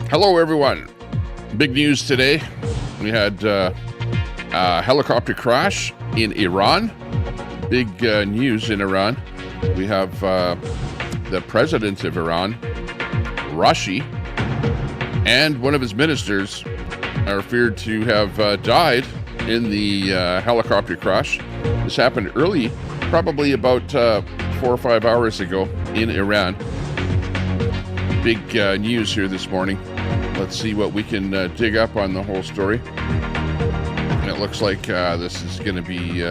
Hello, everyone. Big news today. We had a helicopter crash in Iran. Big news in Iran. We have the president of Iran, Raisi, and one of his ministers are feared to have died in the helicopter crash. This happened early, probably about 4 or 5 hours ago in Iran. Big news here this morning. Let's see what we can dig up on the whole story. And it looks like this is going to be,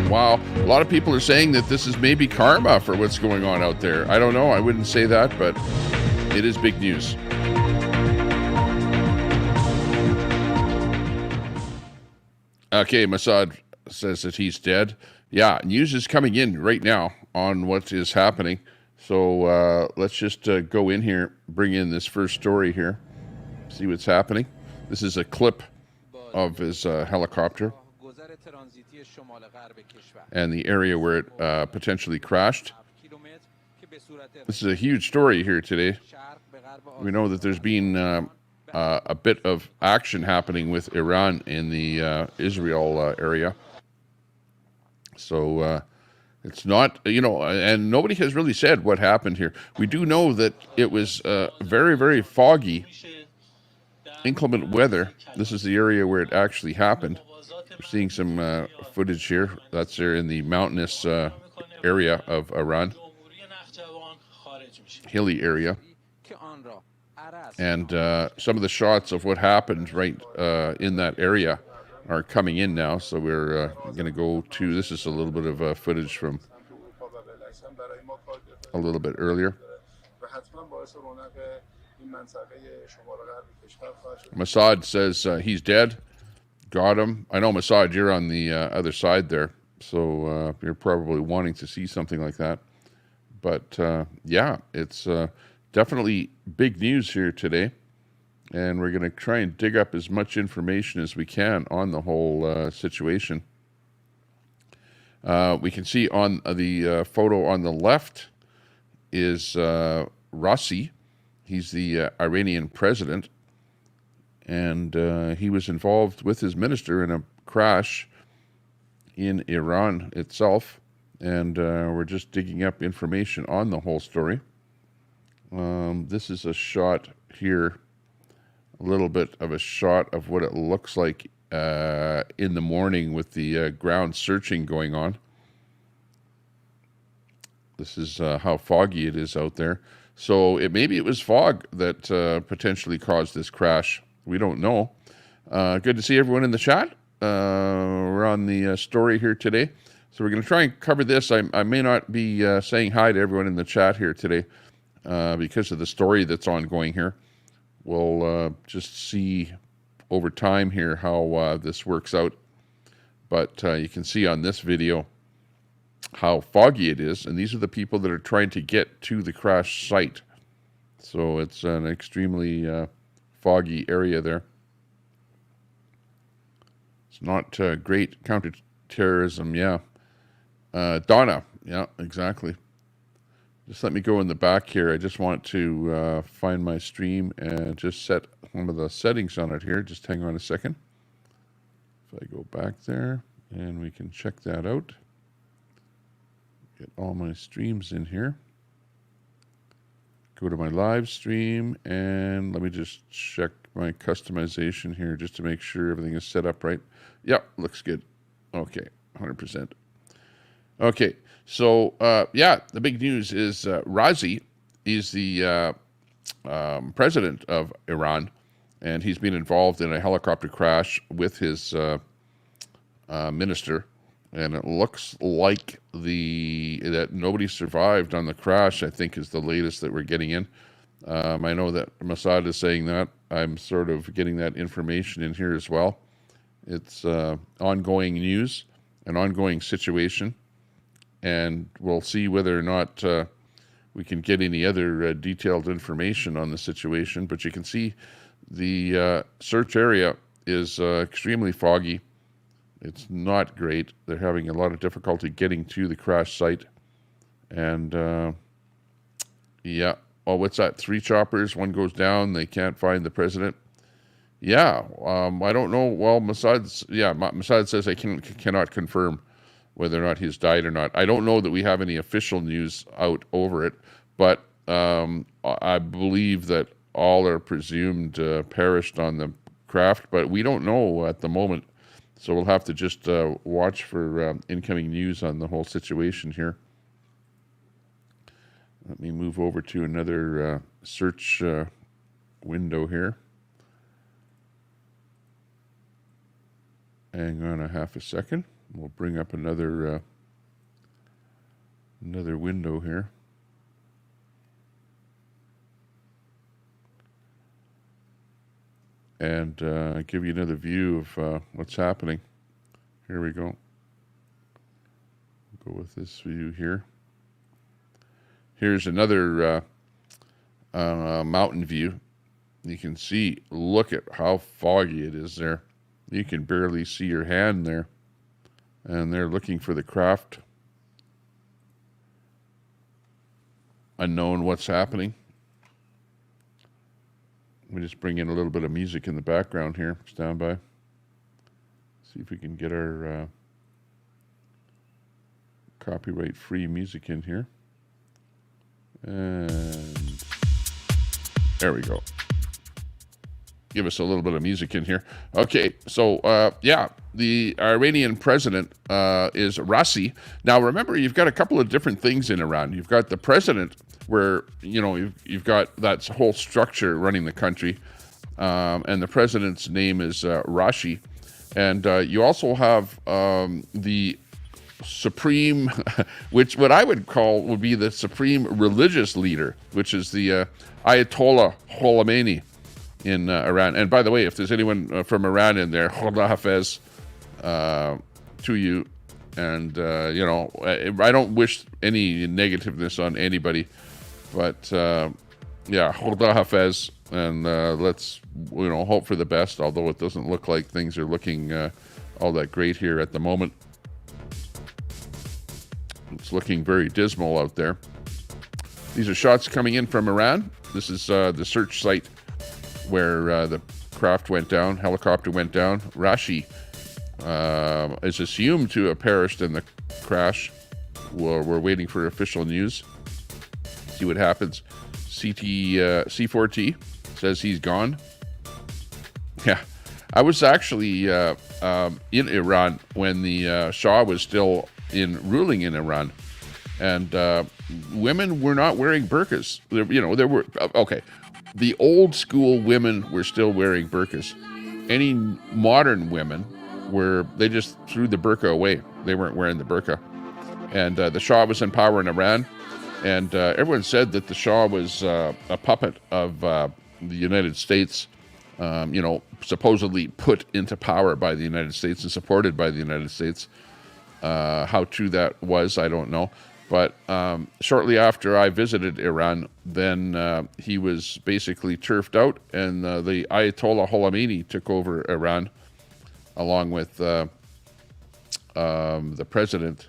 wow. A lot of people are saying that this is maybe karma for what's going on out there. I don't know. I wouldn't say that, but it is big news. Okay, Mossad says that he's dead. Yeah, news is coming in right now on what is happening. So let's just go in here, bring in this first story here, see what's happening. This is a clip of his helicopter and the area where it potentially crashed. This is a huge story here today. We know that there's been a bit of action happening with Iran in the Israel area. So it's not, and nobody has really said what happened here. We do know that it was very, very foggy, inclement weather. This is the area where it actually happened. We're seeing some footage here. That's there in the mountainous area of Iran, hilly area. And some of the shots of what happened right in that area are coming in now. So we're going to go to, this is a little bit of footage from a little bit earlier. Mossad says he's dead. Got him. I know, Mossad, you're on the other side there. So you're probably wanting to see something like that. But yeah, it's definitely big news here today. And we're going to try and dig up as much information as we can on the whole situation. We can see on the photo on the left is Raisi. He's the Iranian president. And he was involved with his minister in a crash in Iran itself. And we're just digging up information on the whole story. This is a shot here. A little bit of a shot of what it looks like in the morning with the ground searching going on. This is how foggy it is out there. So maybe it was fog that potentially caused this crash. We don't know. Good to see everyone in the chat. We're on the story here today. So we're going to try and cover this. I may not be saying hi to everyone in the chat here today because of the story that's ongoing here. We'll just see over time here how this works out. But you can see on this video how foggy it is. And these are the people that are trying to get to the crash site. So it's an extremely foggy area there. It's not great counterterrorism, yeah. Donna, yeah, exactly. Just let me go in the back here. I just want to find my stream and just set one of the settings on it here. Just hang on a second. If I go back there and we can check that out. Get all my streams in here. Go to my live stream and let me just check my customization here just to make sure everything is set up right. Yep, looks good. Okay, 100%. Okay. So, yeah, the big news is Raisi is the president of Iran, and he's been involved in a helicopter crash with his minister, and it looks like that nobody survived on the crash, I think, is the latest that we're getting in. I know that Mossad is saying that. I'm sort of getting that information in here as well. It's ongoing news, an ongoing situation. And we'll see whether or not we can get any other detailed information on the situation. But you can see the search area is extremely foggy. It's not great. They're having a lot of difficulty getting to the crash site. And yeah, oh, what's that? 3 choppers, one goes down. They can't find the president. Yeah, I don't know. Well, Mossad says I cannot confirm whether or not he's died or not. I don't know that we have any official news out over it, but I believe that all are presumed perished on the craft, but we don't know at the moment. So we'll have to just watch for incoming news on the whole situation here. Let me move over to another search window here. Hang on a half a second. We'll bring up another window here. And give you another view of what's happening. Here we go. Go with this view here. Here's another mountain view. You can see, look at how foggy it is there. You can barely see your hand there. And they're looking for the craft. Unknown what's happening. Let me just bring in a little bit of music in the background here. Stand by. See if we can get our copyright-free music in here. And there we go. Give us a little bit of music in here. Okay, so the Iranian president is Raisi. Now remember, you've got a couple of different things in Iran. You've got the president, where you've got that whole structure running the country, and the president's name is Raisi, and you also have the supreme, which what I would be the supreme religious leader, which is the Ayatollah Khomeini in Iran. And by the way, if there's anyone from Iran in there, Khuda Hafez to you. And, I don't wish any negativeness on anybody. But, Khuda Hafez. And let's, hope for the best, although it doesn't look like things are looking all that great here at the moment. It's looking very dismal out there. These are shots coming in from Iran. This is the search site where the craft went down, helicopter went down. Raisi is assumed to have perished in the crash. We're waiting for official news. See what happens. C4T says he's gone. Yeah, I was actually in Iran when the Shah was still ruling in Iran, and women were not wearing burqas. There were okay. The old school women were still wearing burqas. Any modern women they just threw the burqa away. They weren't wearing the burqa. And the Shah was in power in Iran. And everyone said that the Shah was a puppet of the United States, supposedly put into power by the United States and supported by the United States. How true that was, I don't know. But shortly after I visited Iran, then he was basically turfed out, and the Ayatollah Khomeini took over Iran, along with the president.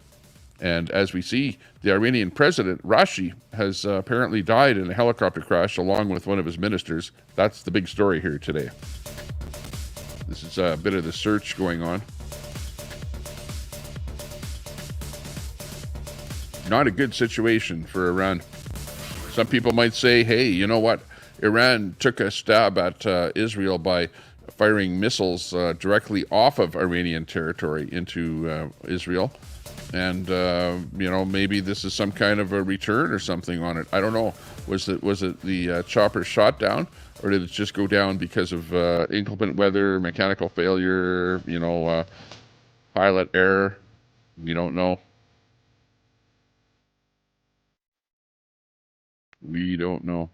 And as we see, the Iranian president, Raisi, has apparently died in a helicopter crash along with one of his ministers. That's the big story here today. This is a bit of the search going on. Not a good situation for Iran. Some people might say, hey, you know what? Iran took a stab at Israel by firing missiles directly off of Iranian territory into Israel. And, maybe this is some kind of a return or something on it. I don't know. Was it the chopper shot down, or did it just go down because of inclement weather, mechanical failure, pilot error? We don't know. We don't know.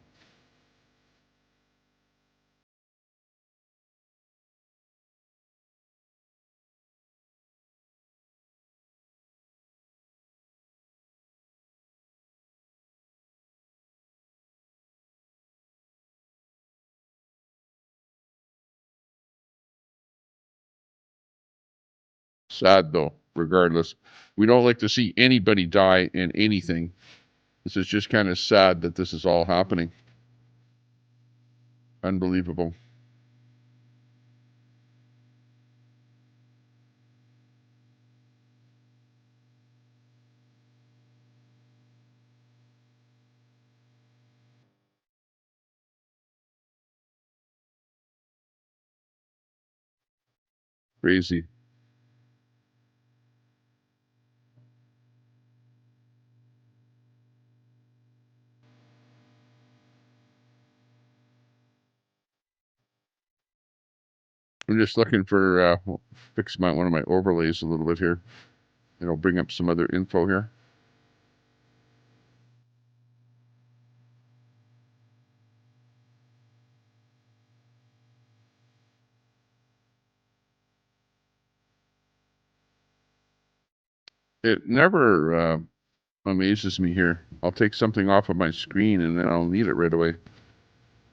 Sad, though, regardless. We don't like to see anybody die in anything. This is just kind of sad that this is all happening. Unbelievable. Crazy. I'm just looking for fix one of my overlays a little bit here. It'll bring up some other info here. It never amazes me here. I'll take something off of my screen and then I'll need it right away.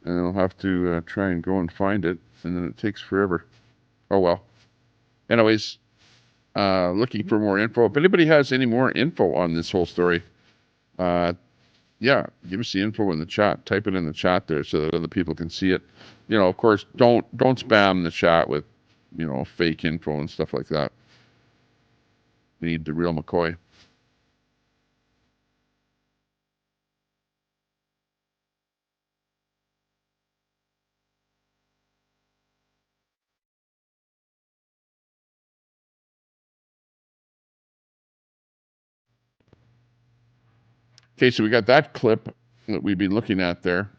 And I'll have to try and go and find it, and then it takes forever. Oh well. Anyways, looking for more info. If anybody has any more info on this whole story, yeah, give us the info in the chat. Type it in the chat there so that other people can see it. Of course, don't spam the chat with, fake info and stuff like that. We need the real McCoy. Okay, so we got that clip that we'd be looking at there.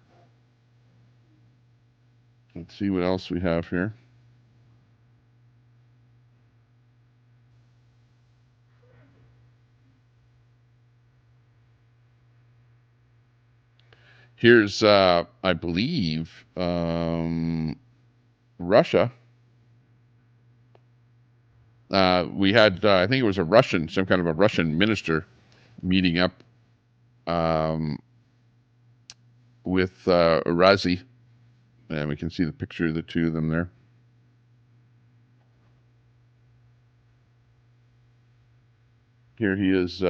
Let's see what else we have here. Here's, I believe, Russia. We had, I think it was some kind of a Russian minister meeting up with Raisi. And we can see the picture of the two of them there. Here he is.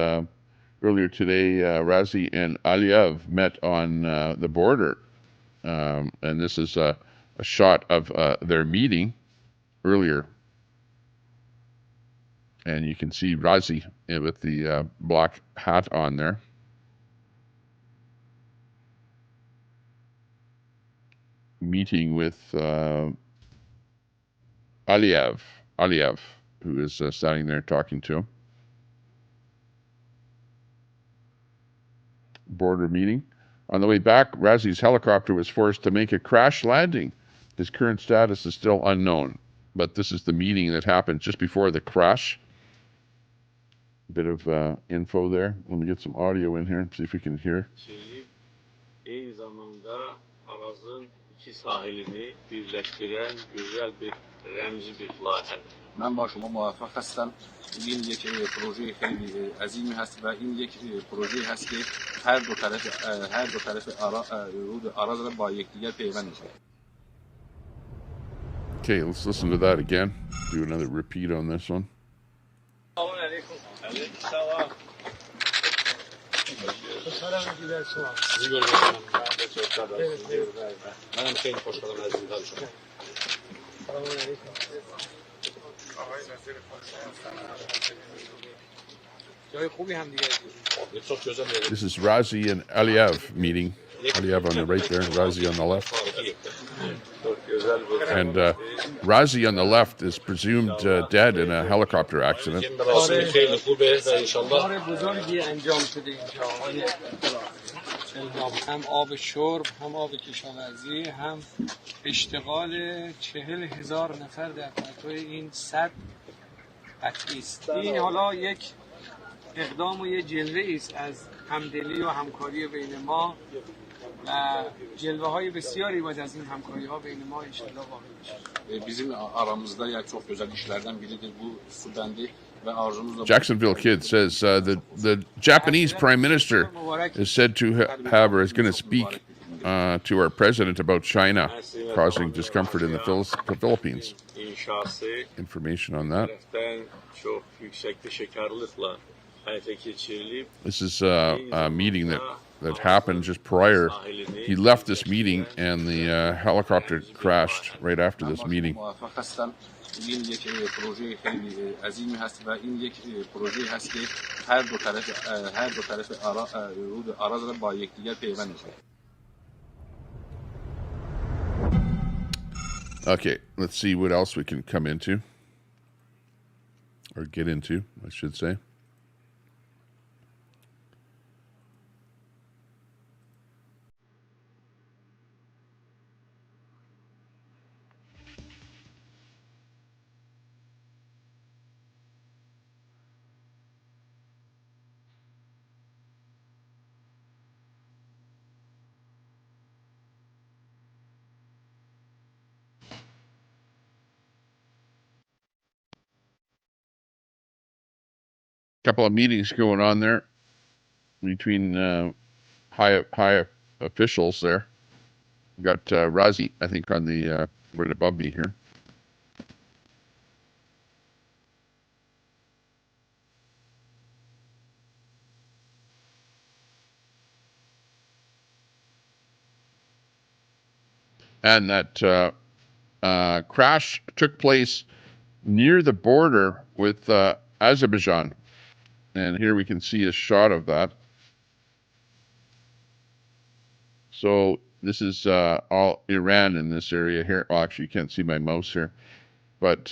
Earlier today, Raisi and Aliyev met on the border. And this is a shot of their meeting earlier. And you can see Raisi with the black hat on there. Meeting with Aliyev, who is standing there talking to him. Border meeting. On the way back, Raisi's helicopter was forced to make a crash landing. His current status is still unknown, but this is the meeting that happened just before the crash. A bit of info there. Let me get some audio in here and see if we can hear. من با شما موافق هستم. این یک پروژه خیلی عظیمی هست و این یک پروژه هست که هر دو طرف آراز را با یکدیگر پیوند می‌کنه. Okay, let's listen to that again. Do another repeat on this one. This is Raisi and Aliyev meeting. Aliyev on the right there, Raisi on the left. And Raisi on the left is presumed dead in a helicopter accident. هم آب شرب هم آب کشاورزی هم اشتغال 40,000 نفر در پرتو این سد قطعی است. این حالا یک اقدام و یک جلوه است از همدلی و همکاری بین ما و جلوه های بسیاری باید از این همکاری ها بین ما انشالله واقع بشه. Bizim aramızda yani çok güzel işlerden biridir bu su bendi. Jacksonville Kid says the Japanese Prime Minister is said to have or is going to speak to our president about China causing discomfort in the Philippines. Information on that. This is a meeting that happened just prior. He left this meeting and the helicopter crashed right after this meeting. موفق هستم. این یک پروژه خیلی عظیمی هست و این یک پروژه هست که هر دو طرف رود آراز را با یکدیگر پیوند می‌کنه. Okay, let's see what else we can come into or get into, I should say. Couple of meetings going on there between high officials there. We got Raisi, I think, on the right above me here. And that crash took place near the border with Azerbaijan. And here we can see a shot of that. So this is all Iran in this area here. Well, actually, you can't see my mouse here. But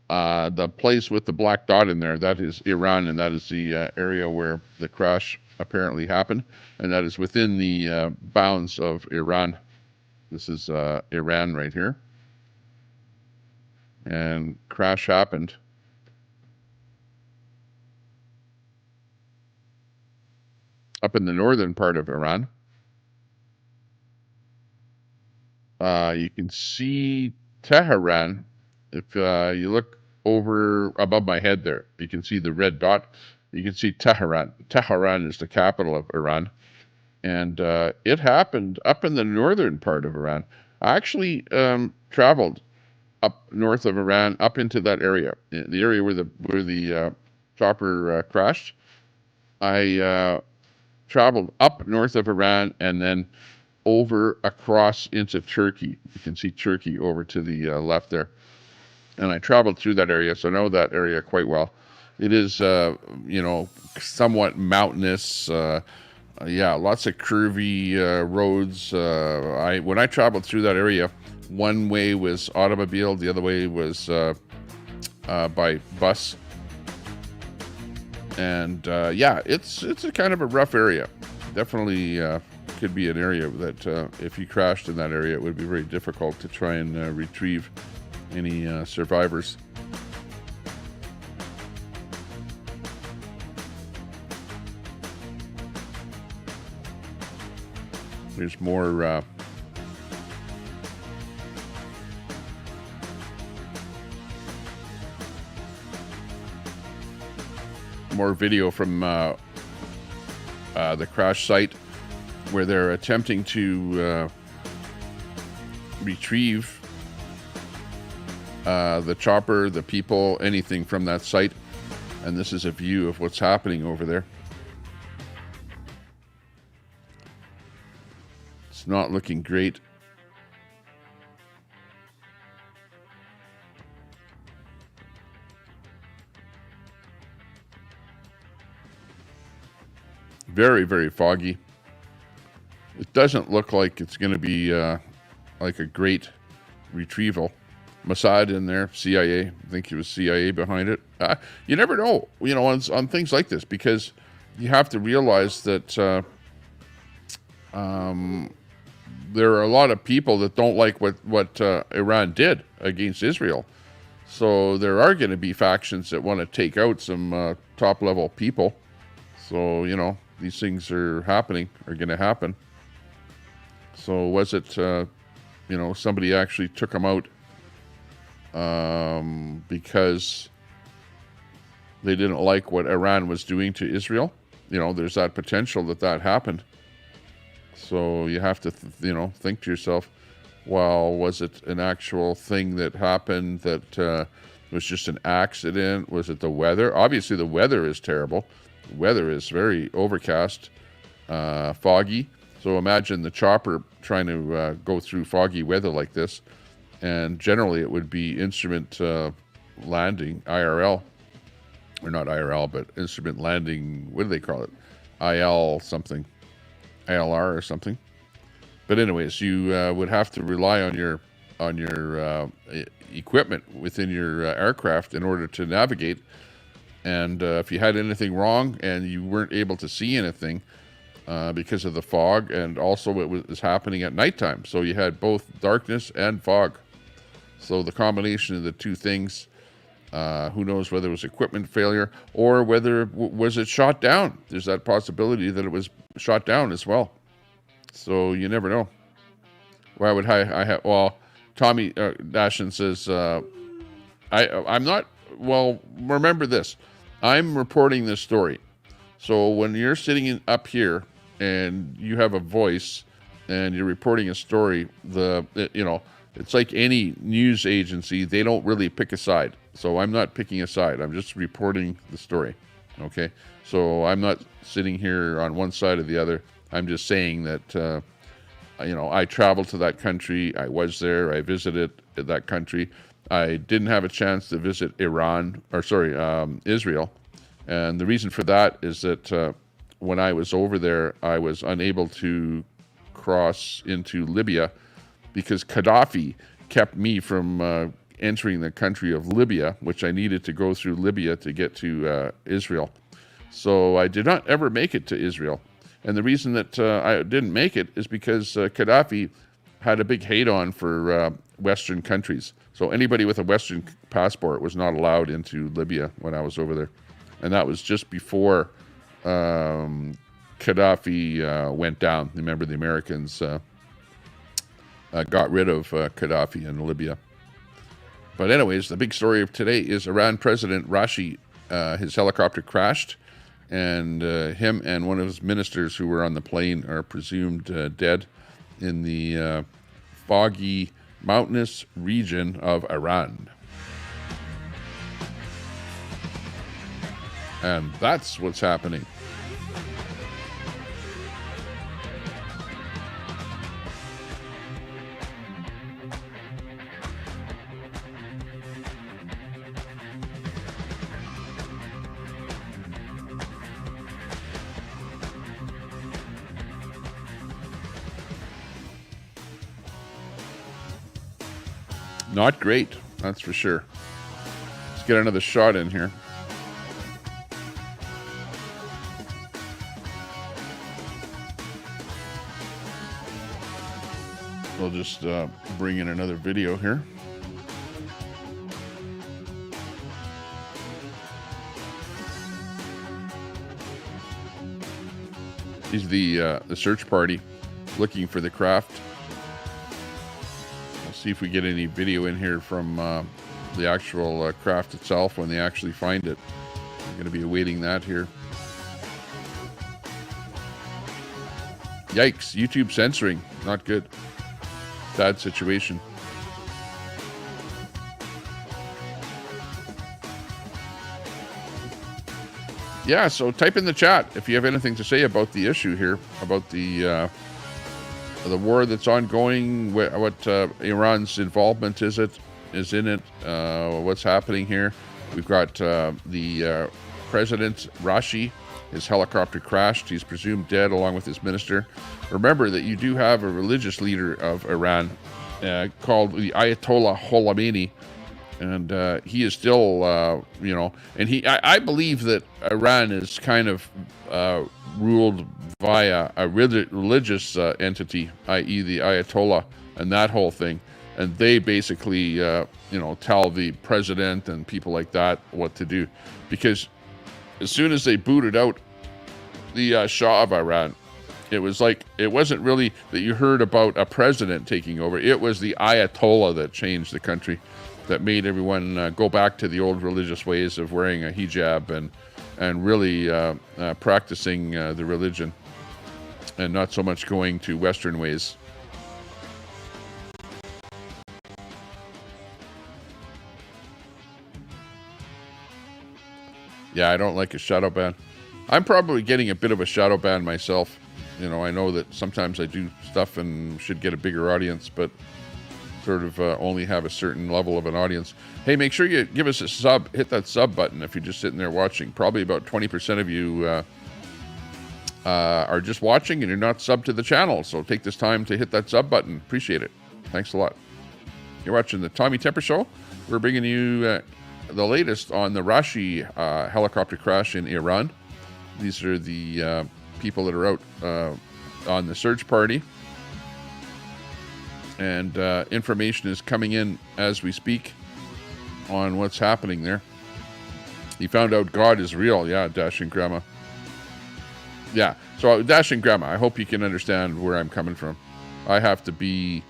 the place with the black dot in there, that is Iran, and that is the area where the crash apparently happened. And that is within the bounds of Iran. This is Iran right here. And crash happened. Up in the northern part of Iran. You can see Tehran. If you look over above my head there, you can see the red dot. You can see Tehran. Tehran is the capital of Iran. And it happened up in the northern part of Iran. I actually traveled up north of Iran, up into that area, the area where the chopper crashed. I traveled up north of Iran and then over across into Turkey. You can see Turkey over to the left there. And I traveled through that area, so I know that area quite well. It is, somewhat mountainous. Lots of curvy roads. When I traveled through that area, one way was automobile, the other way was by bus. And it's a kind of a rough area. Definitely could be an area that if you crashed in that area, it would be very difficult to try and retrieve any survivors. There's more video from the crash site where they're attempting to retrieve the chopper, the people, anything from that site. And this is a view of what's happening over there. It's not looking great. Very, very foggy. It doesn't look like it's going to be like a great retrieval. Mossad in there, CIA. I think it was CIA behind it. You never know, on things like this, because you have to realize that there are a lot of people that don't like what Iran did against Israel. So there are going to be factions that want to take out some top-level people. So, these things are going to happen. So was it, somebody actually took them out because they didn't like what Iran was doing to Israel? There's that potential that happened. So you have to, think to yourself, well, was it an actual thing that happened that It was just an accident. Was it the weather? Obviously, the weather is terrible. The weather is very overcast, foggy. So imagine the chopper trying to go through foggy weather like this. And generally, it would be instrument landing, IRL. Or not IRL, but instrument landing, what do they call it? IL something. ILR or something. But anyways, you would have to rely on your equipment within your aircraft in order to navigate. And if you had anything wrong and you weren't able to see anything because of the fog, and also it was happening at nighttime. So you had both darkness and fog. So the combination of the two things, who knows whether it was equipment failure or whether was it shot down. There's that possibility that it was shot down as well. So you never know. Why would I have? Well, Tommy Dashin says, I'm not. Well, remember this. I'm reporting this story. So when you're sitting up here and you have a voice and you're reporting a story, it's like any news agency. They don't really pick a side. So I'm not picking a side. I'm just reporting the story. Okay. So I'm not sitting here on one side or the other. I'm just saying that, I traveled to that country. I was there. I visited that country. I didn't have a chance to visit Israel. And the reason for that is that when I was over there, I was unable to cross into Libya because Gaddafi kept me from entering the country of Libya, which I needed to go through Libya to get to Israel. So I did not ever make it to Israel. And the reason that I didn't make it is because Gaddafi had a big hate on for Western countries. So anybody with a Western passport was not allowed into Libya when I was over there. And that was just before Gaddafi went down. Remember, the Americans got rid of Gaddafi in Libya. But anyways, the big story of today is Iran President Raisi, his helicopter crashed. And him and one of his ministers who were on the plane are presumed dead in the foggy, mountainous region of Iran. And that's what's happening. Not great, that's for sure. Let's get another shot in here. We'll just bring in another video here. These are the search party looking for the craft. See if we get any video in here from the actual craft itself when they actually find it. I'm going to be awaiting that here. Yikes, YouTube censoring. Not good. Bad situation. Yeah, so type in the chat if you have anything to say about the issue here, about the war that's ongoing, what Iran's involvement is in it, what's happening here. We've got the President Raisi, his helicopter crashed. He's presumed dead along with his minister. Remember that you do have a religious leader of Iran called the Ayatollah Khomeini, and he is still, and I believe that Iran is kind of ruled via a religious entity, i.e. the Ayatollah and that whole thing. And they basically, tell the president and people like that what to do. Because as soon as they booted out the Shah of Iran, it was like, it wasn't really that you heard about a president taking over. It was the Ayatollah that changed the country, that made everyone go back to the old religious ways of wearing a hijab and really practicing the religion, and not so much going to Western ways. Yeah, I don't like a shadow ban. I'm probably getting a bit of a shadow ban myself. You know, I know that sometimes I do stuff and should get a bigger audience, but sort of only have a certain level of an audience. Hey, make sure you give us a sub. Hit that sub button if you're just sitting there watching. Probably about 20% of you are just watching and you're not subbed to the channel. So take this time to hit that sub button. Appreciate it. Thanks a lot. You're watching the Tommy Temper Show. We're bringing you the latest on the Raisi helicopter crash in Iran. These are the people that are out on the search party. And information is coming in as we speak on what's happening there. He found out God is real. Yeah, Dashing Grandma. Yeah, so Dashing Grandma, I hope you can understand where I'm coming from. I have to be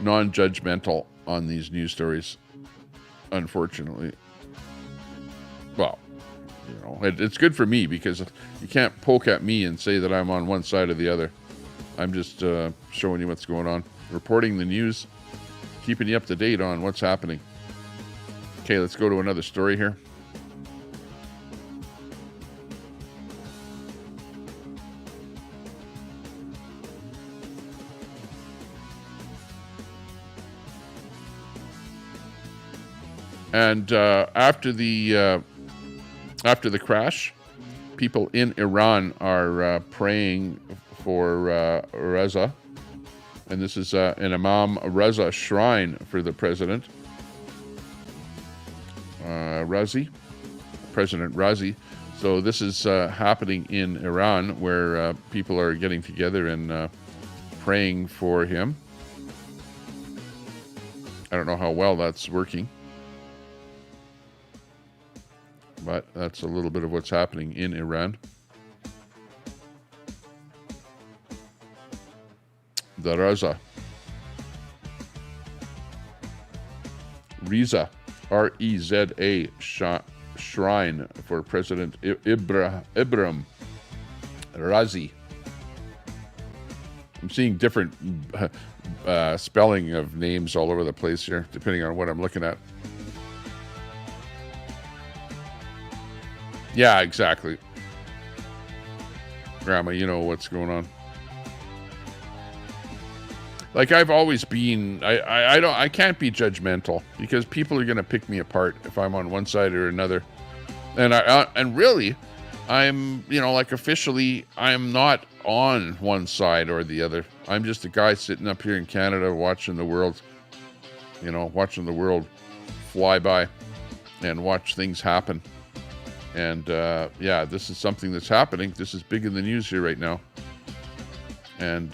non-judgmental on these news stories, unfortunately. Well, you know, it's good for me because you can't poke at me and say that I'm on one side or the other. I'm just showing you what's going on, reporting the news, keeping you up to date on what's happening. Okay, let's go to another story here. And after the crash, people in Iran are praying for Reza, and this is an Imam Reza shrine for the president, President Raisi. So this is happening in Iran, where people are getting together and praying for him. I don't know how well that's working, but that's a little bit of what's happening in Iran. The Reza, R-E-Z-A, shrine for President Ibrahim Raisi. I'm seeing different spelling of names all over the place here, depending on what I'm looking at. Yeah, exactly. Grandma, you know what's going on. Like I've always been, I can't be judgmental because people are going to pick me apart if I'm on one side or another. And really, I'm, you know, like officially, I'm not on one side or the other. I'm just a guy sitting up here in Canada watching the world, you know, watching the world fly by and watch things happen. And yeah, this is something that's happening. This is big in the news here right now. And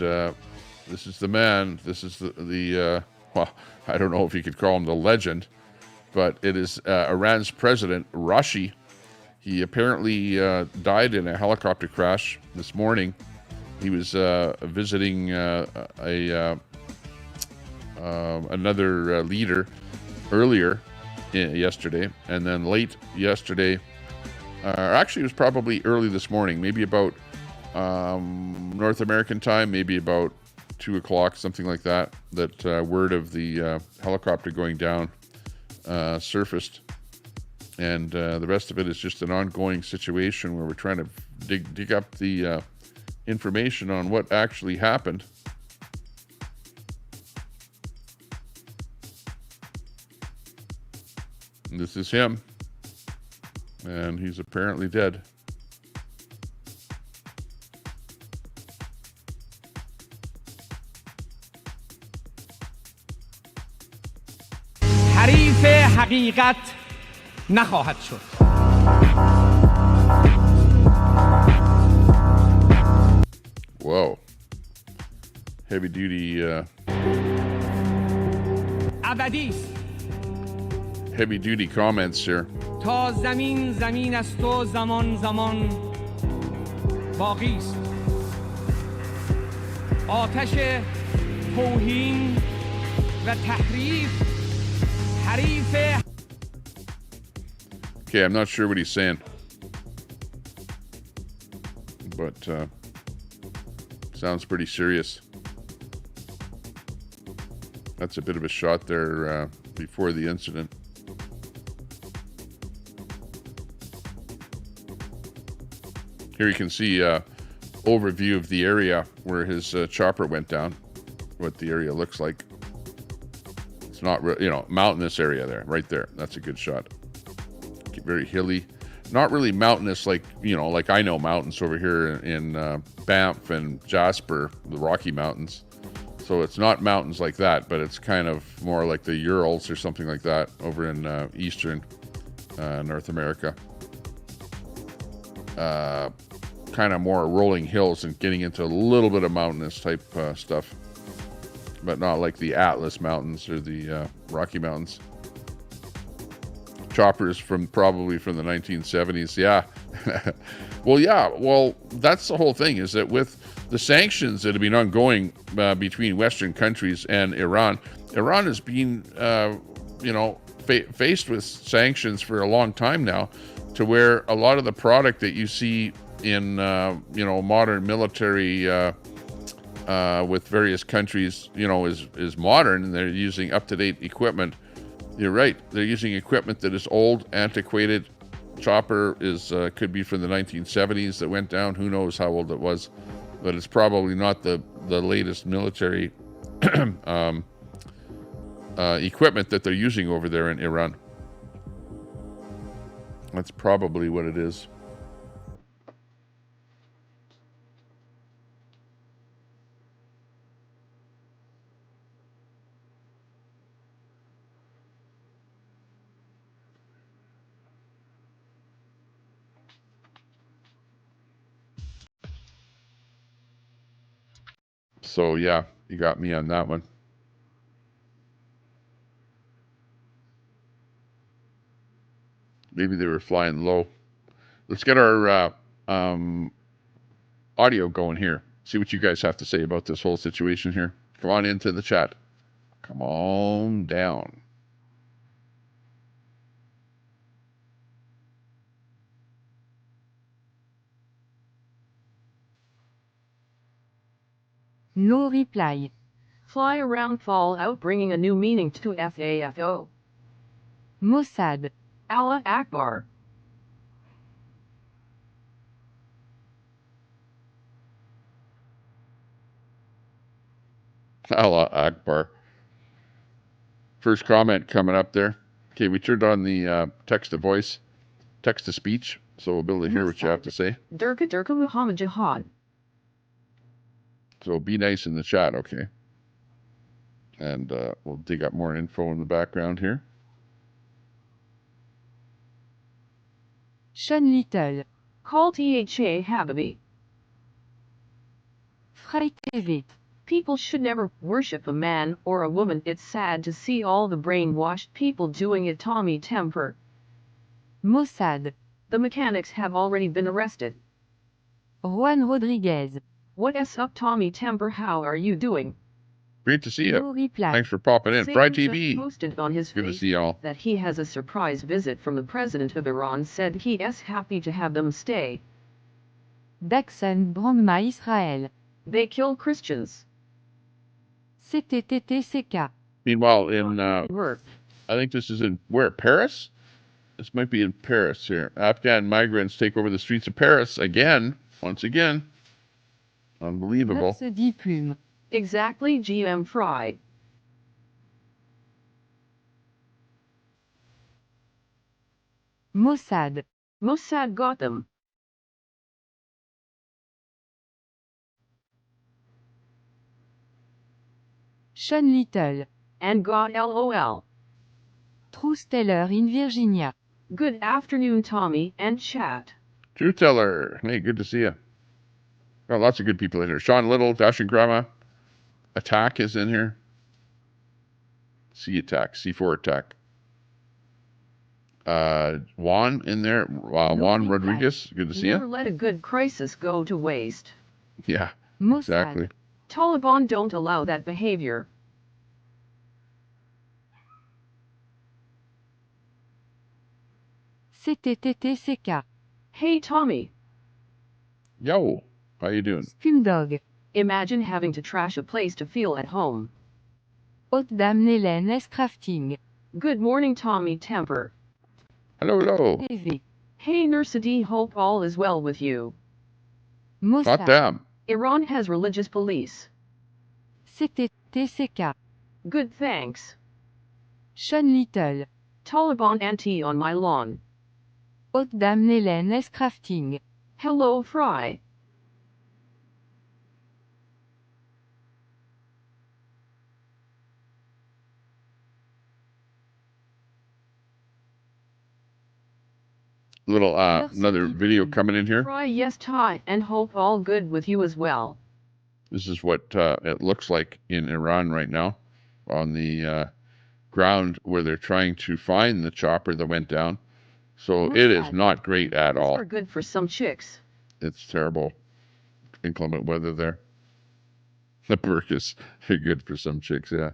this is the man. This is the well, I don't know if you could call him the legend, but it is Iran's president, Raisi. He apparently died in a helicopter crash this morning. He was visiting another leader earlier yesterday, and then late yesterday, actually it was probably early this morning, maybe about North American time, maybe about 2 o'clock, something like that, that word of the helicopter going down surfaced. And the rest of it is just an ongoing situation where we're trying to dig up the information on what actually happened. And this is him. And he's apparently dead. حریف حقیقت نخواهد شد. Whoa. Heavy duty ابدی است. heavy duty comments here. تا زمین زمین است و زمان زمان باقی است. آتش توهین و تحریف حریف. Okay, I'm not sure what he's saying, but sounds pretty serious. That's a bit of a shot there before the incident. Here you can see overview of the area where his chopper went down, what the area looks like. It's not, mountainous area there, right there. That's a good shot. Very hilly. Not really mountainous like I know mountains over here in Banff and Jasper, the Rocky Mountains. So it's not mountains like that, but it's kind of more like the Urals or something like that over in eastern North America. Kind of more rolling hills and getting into a little bit of mountainous type stuff, but not like the Atlas Mountains or the Rocky Mountains. Choppers probably from the 1970s. Yeah. Well, that's the whole thing, is that with the sanctions that have been ongoing between Western countries and Iran has been, faced with sanctions for a long time now, to where a lot of the product that you see in, modern military with various countries, is modern, and they're using up-to-date equipment. You're right. They're using equipment that is old, antiquated. Chopper could be from the 1970s that went down. Who knows how old it was, but it's probably not the latest military equipment that they're using over there in Iran. That's probably what it is. So yeah, you got me on that one. Maybe they were flying low. Let's get our audio going here. See what you guys have to say about this whole situation here. Come on into the chat. Come on down. No reply. Fly around Fallout, bringing a new meaning to FAFO. Mossad. Allah Akbar. Allah Akbar. First comment coming up there. Okay, we turned on the text-to-voice, text-to-speech, so we'll be able to hear what you have to say. Durka Durka Muhammad Jihad. So be nice in the chat, okay? And we'll dig up more info in the background here. Sean Little. Call THA Habibi. Freitevit. People should never worship a man or a woman. It's sad to see all the brainwashed people doing it. Tommy Temper. Mossad. The mechanics have already been arrested. Juan Rodriguez. What's up, Tommy Temper? How are you doing? Great to see you. No reply. Thanks for popping in. Satan Fry just TV. posted on his Good to face see y'all. that he has a surprise visit from the president of Iran. Said he is happy to have them stay. Daxon Brahma Israël. They kill Christians. CTTTCK. Meanwhile, in Work. I think this is in where? Paris? This might be in Paris here. Afghan migrants take over the streets of Paris again. Once again. Unbelievable. Se dit plume. Exactly, GM Fry. Mossad. Mossad got them. Sean Little. And got LOL. Truth Teller in Virginia. Good afternoon, Tommy and chat. Truth Teller. Hey, good to see you. Got lots of good people in here. Sean Little, Dashing Grandma. Attack is in here. C Attack, C4 Attack. Juan in there. Juan Rodriguez. Good to see Never you. let a good crisis go to waste. Yeah, Mossad. exactly. Taliban don't allow that behavior. CTTTCK. Hey, Tommy. Yo, how you doing? Scumdog. Imagine having to trash a place to feel at home. Haute Dame Nélène S. Crafting. Good morning, Tommy Temper. Hello, hello. TV. Hey, Nursity, hope all is well with you. Mossad. damn. Iran has religious police. C'était TCK. Good thanks. Sean Little. Taliban anti on my lawn. Haute Dame Hélène S. Crafting. Hello Fry. Little Merci another people. video coming in here. Fry yes Ty and hope all good with you as well. This is what it looks like in Iran right now on the ground where they're trying to find the chopper that went down. So it is Mossad. not great at These all. are good for some chicks. It's terrible. Inclement weather there. The burkas are good for some chicks, yeah.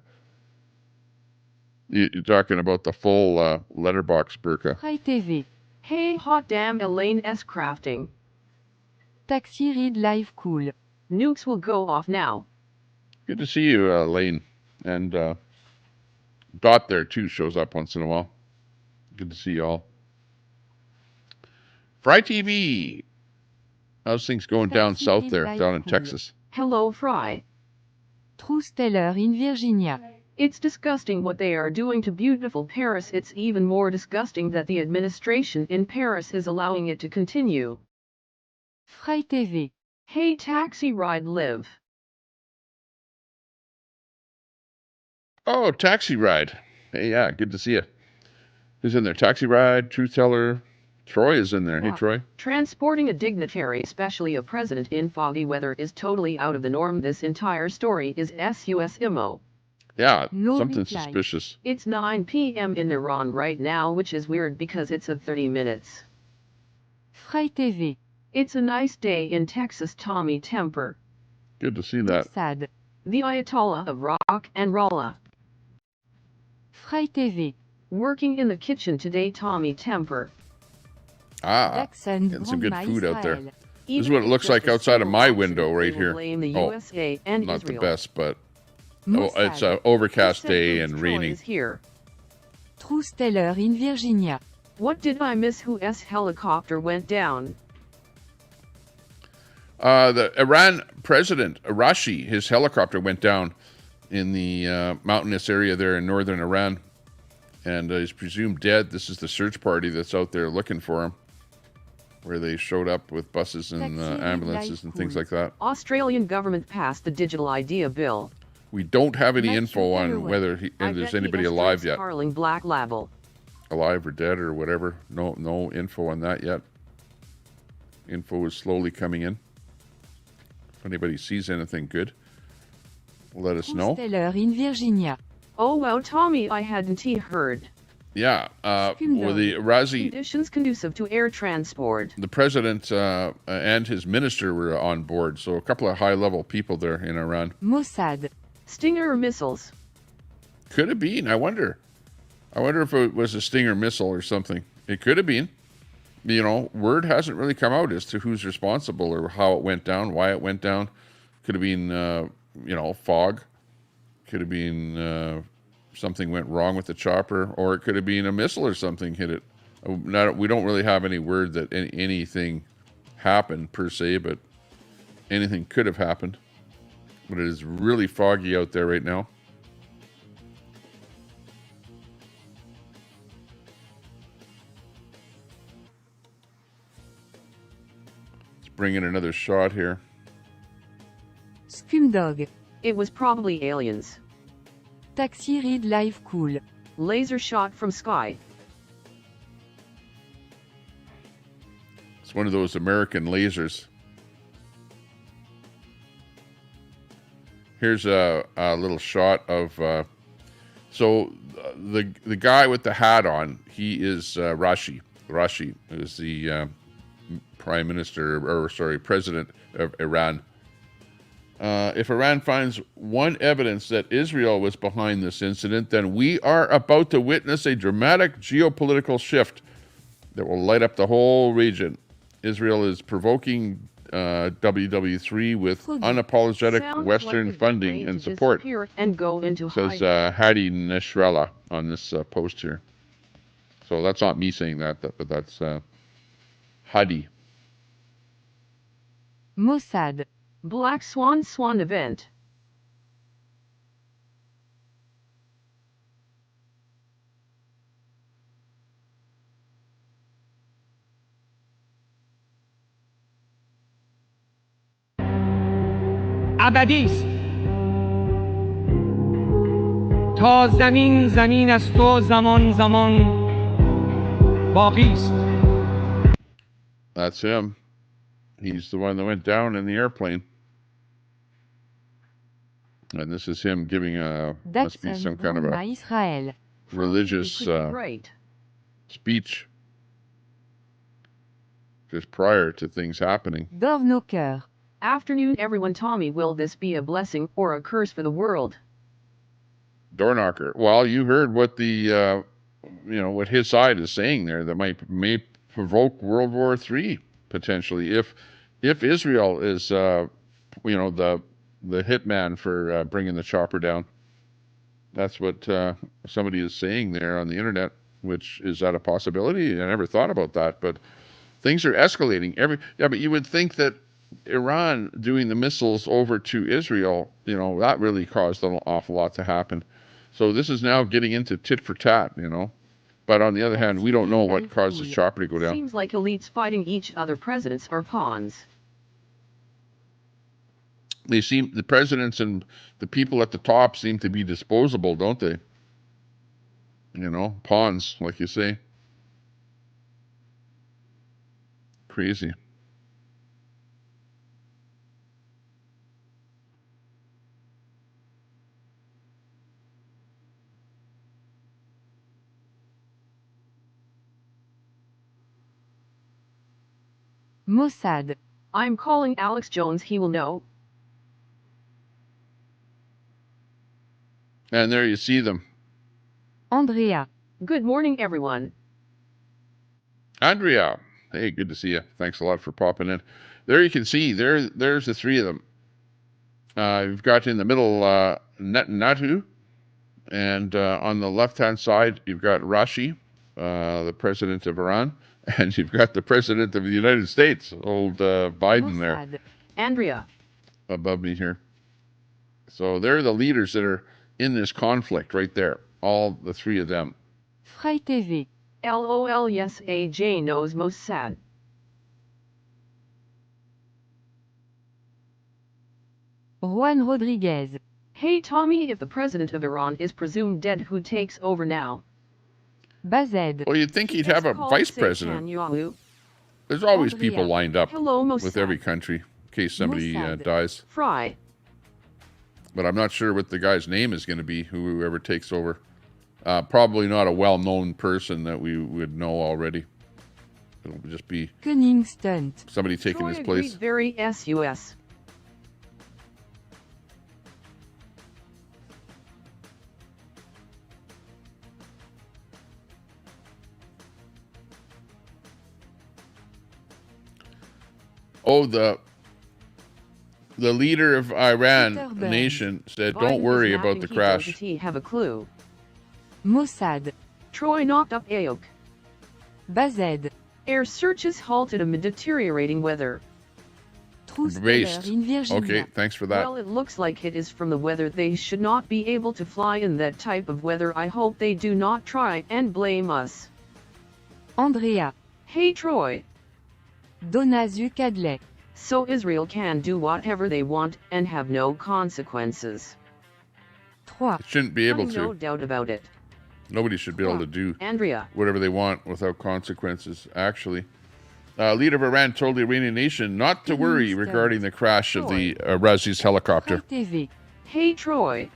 You're talking about the full letterbox burka. Fry TV. Hey hot damn Elaine S. Crafting. Taxi Read Live Cool. Nukes will go off now. Good to see you, Lane. And Dot there, too, shows up once in a while. Good to see you all. Fry TV. How's things going down Taxi south Read there, Live down in Cool. Texas? Hello Fry. True Stellar in Virginia. It's disgusting what they are doing to beautiful Paris. It's even more disgusting that the administration in Paris is allowing it to continue. Fry TV. Hey taxi ride live. Oh, Taxi Ride. Hey, yeah, good to see you. Who's in there? Taxi Ride, Truth Teller. Troy is in there. Hey, Wow. Troy. Transporting a dignitary, especially a president in foggy weather, is totally out of the norm. This entire story is SUSIMO. Yeah, No something reply. suspicious. It's 9 p.m. in Iran right now, which is weird because it's at 30 minutes. Fry TV. It's a nice day in Texas, Tommy Temper. Good to see that. Mossad. The Ayatollah of rock and rolla. Fry TV. Working in the kitchen today, Tommy Temper. Ah, Jackson. getting some good Grandma food out there. Israel. This is Even what if it looks just like a outside of single my accident, window they right will here. blame the Oh, USA and not Israel. the best, but Mossad. it's an overcast Who said day Bruce and Troy raining. is here? True Stellar in Virginia. What did I miss? Whose helicopter went down? The Iran president, Raisi, his helicopter went down in the mountainous area there in northern Iran, and he's presumed dead. This is the search party that's out there looking for him, where they showed up with buses and Taxi ambulances Live and things Cool. like that. Australian government passed the Digital Idea Bill. We don't have any Matthew info on Galloway. whether I there's bet he anybody has alive drinks yet, Carling Black Label. alive or dead or whatever. No info on that yet. Info is slowly coming in. If anybody sees anything good, let us True know. Stellar in Virginia. Oh wow, Tommy, I hadn't heard. Yeah, Skim well, dog. the Raisi, Conditions conducive to air transport. the president and his minister were on board, so a couple of high-level people there in Iran. Mossad. Stinger missiles. Could have been. I wonder if it was a Stinger missile or something. It could have been. You know, word hasn't really come out as to who's responsible or how it went down, why it went down. Could have been, fog. Could have been something went wrong with the chopper, or it could have been a missile or something hit it. We don't really have any word that anything happened per se, but anything could have happened. But it is really foggy out there right now. Let's bring in another shot here. Skim Dog. It was probably aliens. Taxi Read Live Cool. Laser shot from sky. It's one of those American lasers. Here's a little shot of. The guy with the hat on, he is Raisi. Raisi is the president of Iran. If Iran finds one evidence that Israel was behind this incident, then we are about to witness a dramatic geopolitical shift that will light up the whole region. Israel is provoking WW3 with unapologetic Sounds Western like it's funding ready and to support, disappear and go into says hiding. Hadi Nasrallah on this post here. So that's not me saying that, but that's Hadi. Mossad. Black Swan event. ابدی است تا زمین زمین است و زمان زمان باقی است. That's him. He's the one that went down in the airplane. And this is him giving must be some kind of a Israël. religious Great. speech just prior to things happening. D'or nos cœurs. Afternoon everyone. Tommy, will this be a blessing or a curse for the world? Door knocker. Well, you heard what the what his side is saying there. That may provoke World War III potentially if Israel is the hitman for bringing the chopper down. That's what somebody is saying there on the internet. Which is that a possibility? I never thought about that, but things are escalating. But you would think that Iran doing the missiles over to Israel, that really caused an awful lot to happen. So this is now getting into tit for tat, But on the other hand, we don't know what caused the chopper to go down. Seems like elites fighting each other. Presidents are pawns. The presidents and the people at the top seem to be disposable, don't they? Pawns, like you say. Crazy. Mossad. I'm calling Alex Jones, he will know. And there you see them. Andrea. Good morning, everyone. Andrea. Hey, good to see you. Thanks a lot for popping in. There you can see, there's the three of them. You've got in the middle Netanyahu, and on the left-hand side, you've got Raisi, the president of Iran, and you've got the president of the United States, old Biden Mossad. there. Andrea. Above me here. So they're the leaders that are in this conflict right there. All the three of them. Frey TV. LOL, yes, AJ knows Mossad. Juan Rodriguez. Hey Tommy, if the president of Iran is presumed dead, who takes over now? Bazed. Well, you'd think he'd have a vice president. There's always people lined up with every country in case somebody dies. Fry. But I'm not sure what the guy's name is going to be, whoever takes over. Probably not a well-known person that we would know already. It'll just be Koningstunt. somebody taking Troy his place. agreed, very sus. Oh, the leader of Iran nation said, "Don't worry about the crash." Does he have a clue? Mossad. Troy knocked up Ayok. Bazed. Air searches halted amid deteriorating weather. Based. In Virginia. Okay, thanks for that. Well, it looks like it is from the weather. They should not be able to fly in that type of weather. I hope they do not try and blame us. Andrea. Hey Troy. Donazu Cadlet. So Israel can do whatever they want and have no consequences. 3. It shouldn't be able No to. doubt about it. Nobody should be able to do Andrea. whatever they want without consequences, actually. Leader of Iran told the Iranian nation not to worry regarding the crash of the Raisi's helicopter. Frey TV. Hey Troy.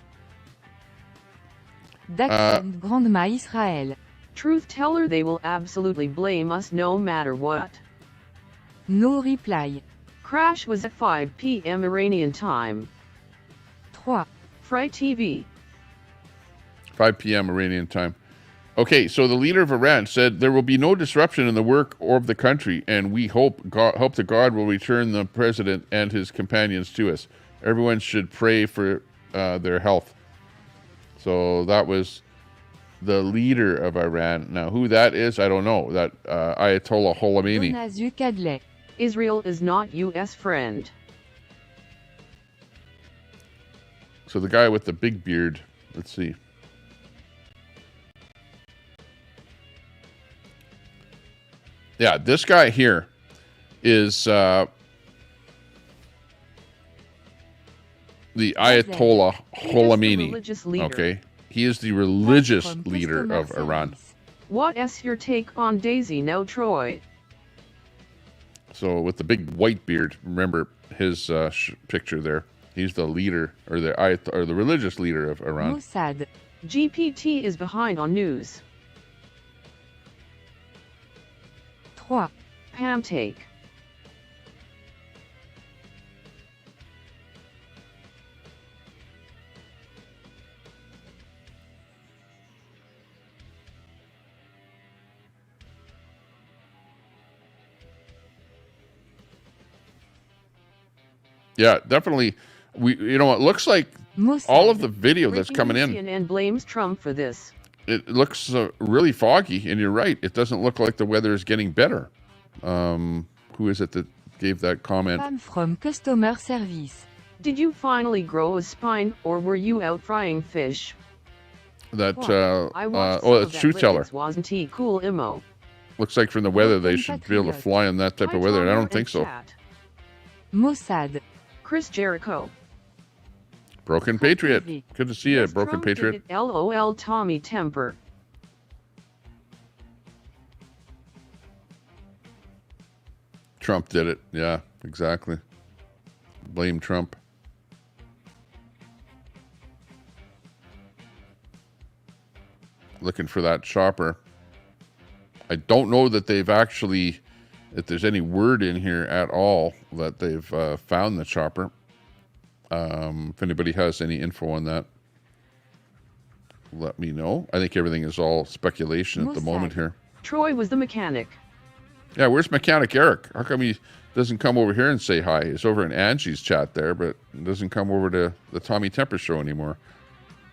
Daxon Grandma Israël. Truth teller, they will absolutely blame us no matter what. No reply. Crash was at 5 p.m. Iranian time. 3. Frey TV. 5 p.m. Iranian time. Okay, so the leader of Iran said there will be no disruption in the work of the country, and we hope to God will return the president and his companions to us. Everyone should pray for their health. So that was the leader of Iran. Now, who that is, I don't know. That Ayatollah Khomeini. Donazu Cadlet. Israel is not U.S. friend. So the guy with the big beard, let's see. Yeah, this guy here is the Ayatollah Khomeini. Religious leader. Okay, he is the religious From leader customer of Iran. service. What's your take on Daisy now, Troy? So with the big white beard, remember his picture there. He's the leader, or the religious leader of Iran. Mossad. GPT is behind on news. 3. Pam take. Yeah, definitely. It looks like Mossad. all of the video that's Breaking coming in, CNN blames Trump for this. it looks really foggy, and you're right. It doesn't look like the weather is getting better. Who is it that gave that comment? Pam from customer service. Did you finally grow a spine, or were you out frying fish? That I watched some it's of that truth teller. Liz, wasn't he cool, Imo? Looks like from the weather they Broken should be able to patriot. fly in that type of weather, and I don't think so. Mossad. Chris Jericho. Broken Patriot. TV. Good to see you, Yes, Broken Trump did Patriot. it, LOL Tommy Temper. Trump did it. Yeah, exactly. Blame Trump. Looking for that chopper. I don't know that they've actually, if there's any word in here at all that they've found the chopper. If anybody has any info on that, let me know. I think everything is all speculation at the moment here. Troy was the mechanic. Yeah, where's Mechanic Eric? How come he doesn't come over here and say hi? He's over in Angie's chat there, but doesn't come over to the Tommy Temper show anymore.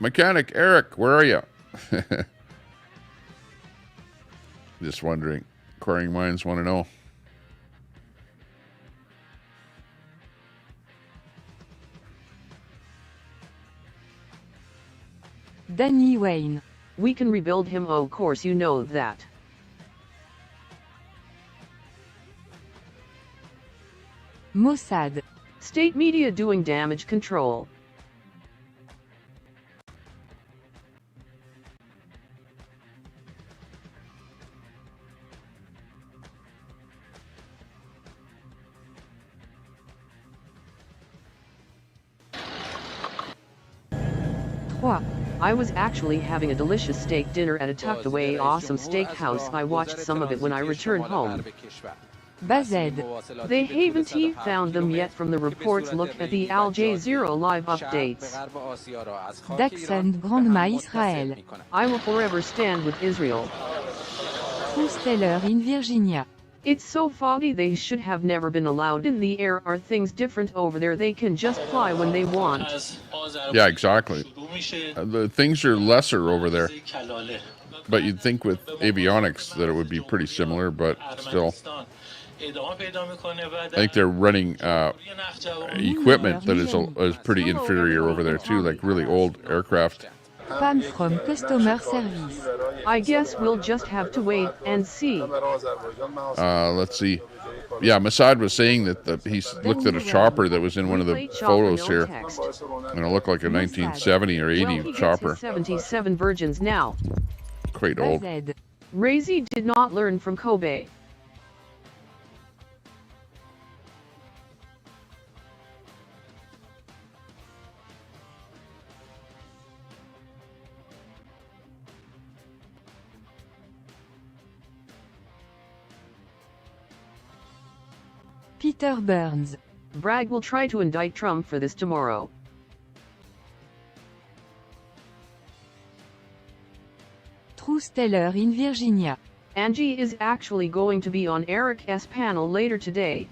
Mechanic Eric, where are you? Just wondering. Inquiring minds want to know. Danny Wayne. We can rebuild him, of course you know that. Mossad. State media doing damage control. I was actually having a delicious steak dinner at a tucked away awesome steakhouse. I watched some of it when I returned home. Bazed. They haven't found them yet from the reports. Look at the Al Jazeera live updates. D'accent Grandma Israël. I will forever stand with Israel. Trusteller in Virginia. It's so foggy they should have never been allowed in the air. Are things different over there? They can just fly when they want. Yeah, exactly. The things are lesser over there. But you'd think with avionics that it would be pretty similar, but still. I think they're running equipment that is pretty inferior over there too, like really old aircraft. Pam from customer service. I guess we'll just have to wait and see. Let's see. Yeah, Mossad was saying that he looked at a chopper that was in one of the photos here. And it looked like a 1970 or 80 chopper. 77 virgins now. Quite old. Bazed. Raisi did not learn from Kobe. Peter Burns. Bragg will try to indict Trump for this tomorrow. Trusteller in Virginia. Angie is actually going to be on Eric's panel later today.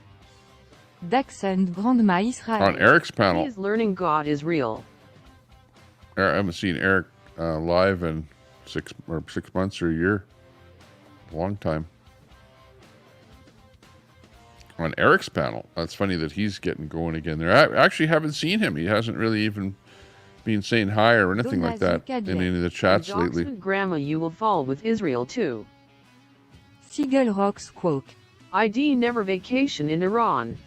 D'accent Grandma On Israël. Eric's He panel. is learning God is real. I haven't seen Eric live in 6 months or a year. A long time. on Eric's panel. That's funny that he's getting going again there. I actually haven't seen him. He hasn't really even been saying hi or anything like that in any of the chats lately. Grandma, you will fall with Israel too. Seagull Rocks Quoke. ID never vacation in Iran.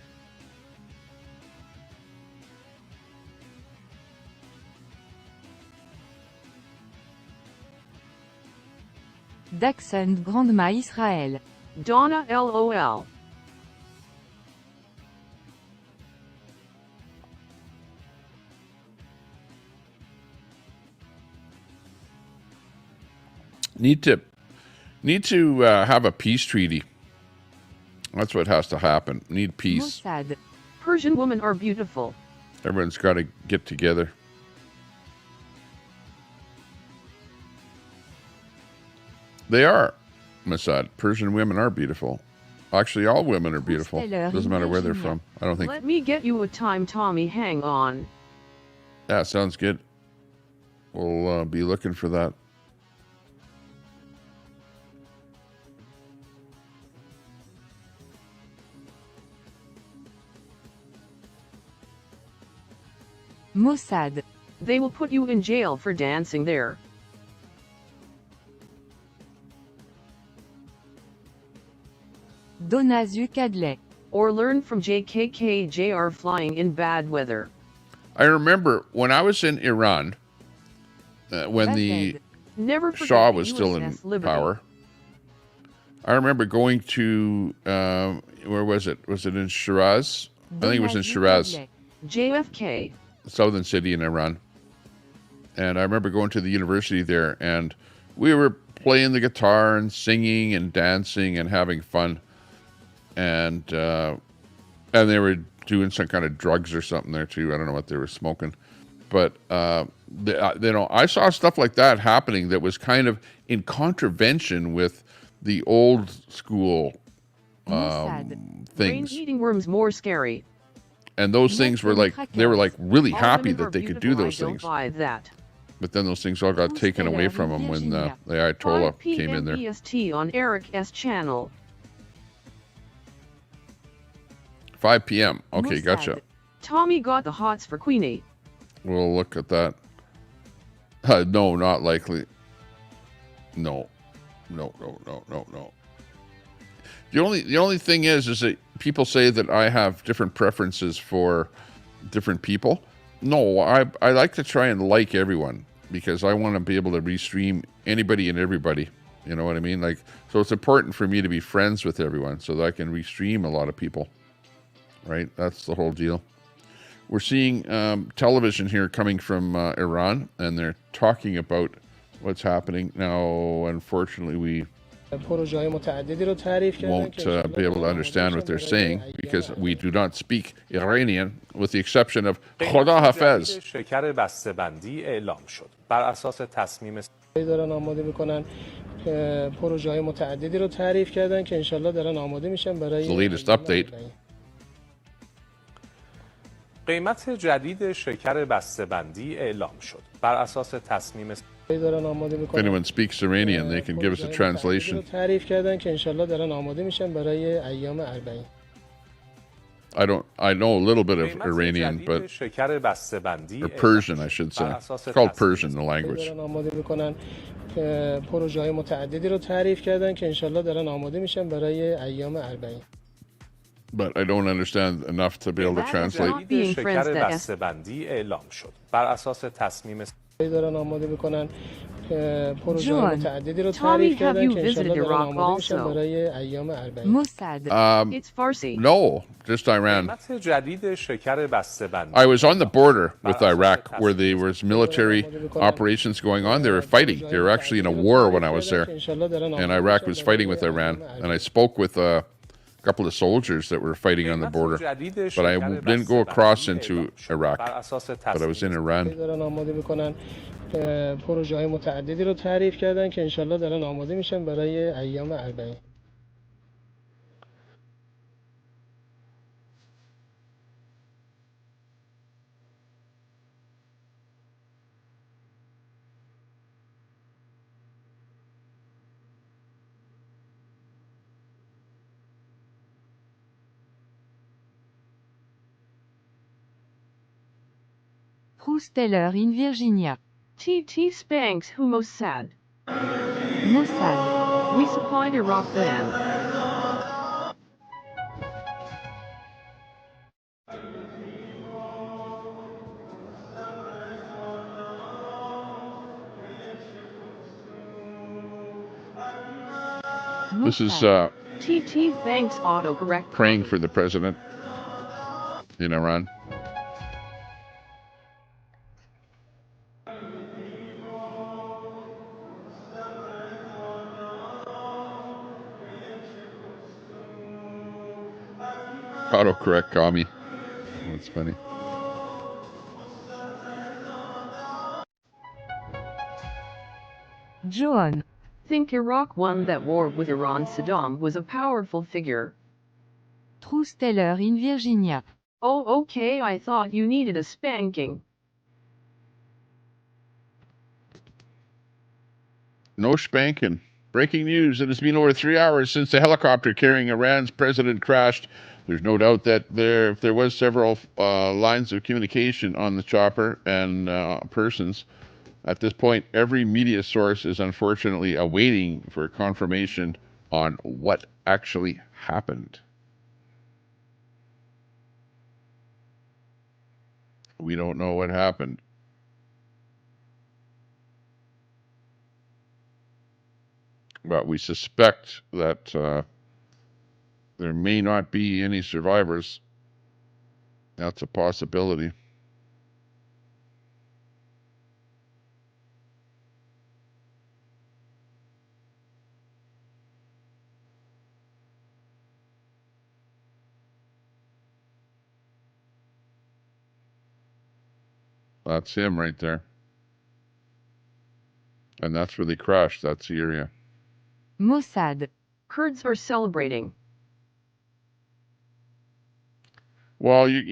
Dachshund Grandma Israël. Donna LOL. Need to have a peace treaty. That's what has to happen. Need peace. Mossad. Persian women are beautiful. Everyone's got to get together. They are, Mossad. Persian women are beautiful. Actually, all women are beautiful. Doesn't matter where they're from. I don't think. Let me get you a time, Tommy. Hang on. Yeah, sounds good. We'll be looking for that. Mossad. They will put you in jail for dancing there. Donazu Cadlet. Or learn from JKKJR flying in bad weather. I remember when I was in Iran, when the Never forget Shah the was still in USS Liberty. power. I remember going to, where was it? Was it in Shiraz? I think it was in Shiraz, JFK. southern city in Iran. And I remember going to the university there, and we were playing the guitar and singing and dancing and having fun. And they were doing some kind of drugs or something there too. I don't know what they were smoking. But, I saw stuff like that happening that was kind of in contravention with the old school Brain things. eating worms more scary. And those things were like, they were like really All happy women are that they could do beautiful, those I don't things. buy that. But then those things all got taken away from them when the Ayatollah 5 came in there. EST on Eric S. channel. 5 p.m. Okay, gotcha. Tommy got the hots for Queenie. We'll look at that. No, not likely. No. The only thing is that people say that I have different preferences for different people. No, I like to try and like everyone because I want to be able to restream anybody and everybody. You know what I mean? Like, so it's important for me to be friends with everyone so that I can restream a lot of people. Right? That's the whole deal. We're seeing television here coming from Iran, and they're talking about what's happening. Now, unfortunately, we won't be able to understand what they're saying because we do not speak Iranian, with the exception of Khoda Hafez. شکر بسته‌بندی اعلام شد. بر اساس تصمیم دارن آماده میکنن پروژه‌های متعددی رو تعریف کردن که انشالله دارن آماده میشن برای The latest update. قیمت جدید شکر بسته‌بندی اعلام شد. بر اساس تصمیم دارن آماده If میکنن anyone speaks Iranian, they can give us a translation. تعریف کردن که انشالله دارن آماده میشن برای ایام اربعین. I know a little bit of قیمت Iranian, جدید but شکر بسته‌بندی or اعلام Persian, شد. I should بر say. اساس It's called تصمیم Persian, the language. دارن آماده میکنن پروژه‌های متعددی رو تعریف کردن که انشالله دارن آماده میشن برای ایام اربعین. But I don't understand enough to be able to translate. جدید شکر بسته‌بندی اعلام شد. بر اساس تصمیم دارن آماده میکنن پروژه John, متعددی رو Tommy, تعریف have کردن you که انشالله visited دارن Iraq آماده میشن also? برای ایام اربعین. Mossad. It's Farsi. No, just Iran. قیمت جدید شکر بسته‌بندی I was on the border with Iraq where there was military operations going on. They were fighting. They were actually in a war when I was there. And Iraq was fighting with Iran. And I spoke with a couple of soldiers that were fighting on the border. But I didn't go across into Iraq. But I was in Iran. دارن آماده میکنن پروژه های متعددی رو تعریف کردن که انشالله دارن آماده میشن برای ایام اربعین. Trusteller in Virginia. TT Spanks who Mossad. Mossad. We supplied Iraq then. This is Mossad. TT Banks autocorrect. praying for the president in Iran. Autocorrect commie. That's funny. Joan. Think Iraq won that war with Iran. Saddam was a powerful figure. Trusteller in Virginia. Oh okay, I thought you needed a spanking. No spanking. Breaking news. It has been over 3 hours since the helicopter carrying Iran's president crashed. There's no doubt that if there was several lines of communication on the chopper and persons. At this point, every media source is unfortunately awaiting for confirmation on what actually happened. We don't know what happened. But we suspect that there may not be any survivors. That's a possibility. That's him right there. And that's where they crashed. That's the area. Mossad. Kurds are celebrating. Well, you're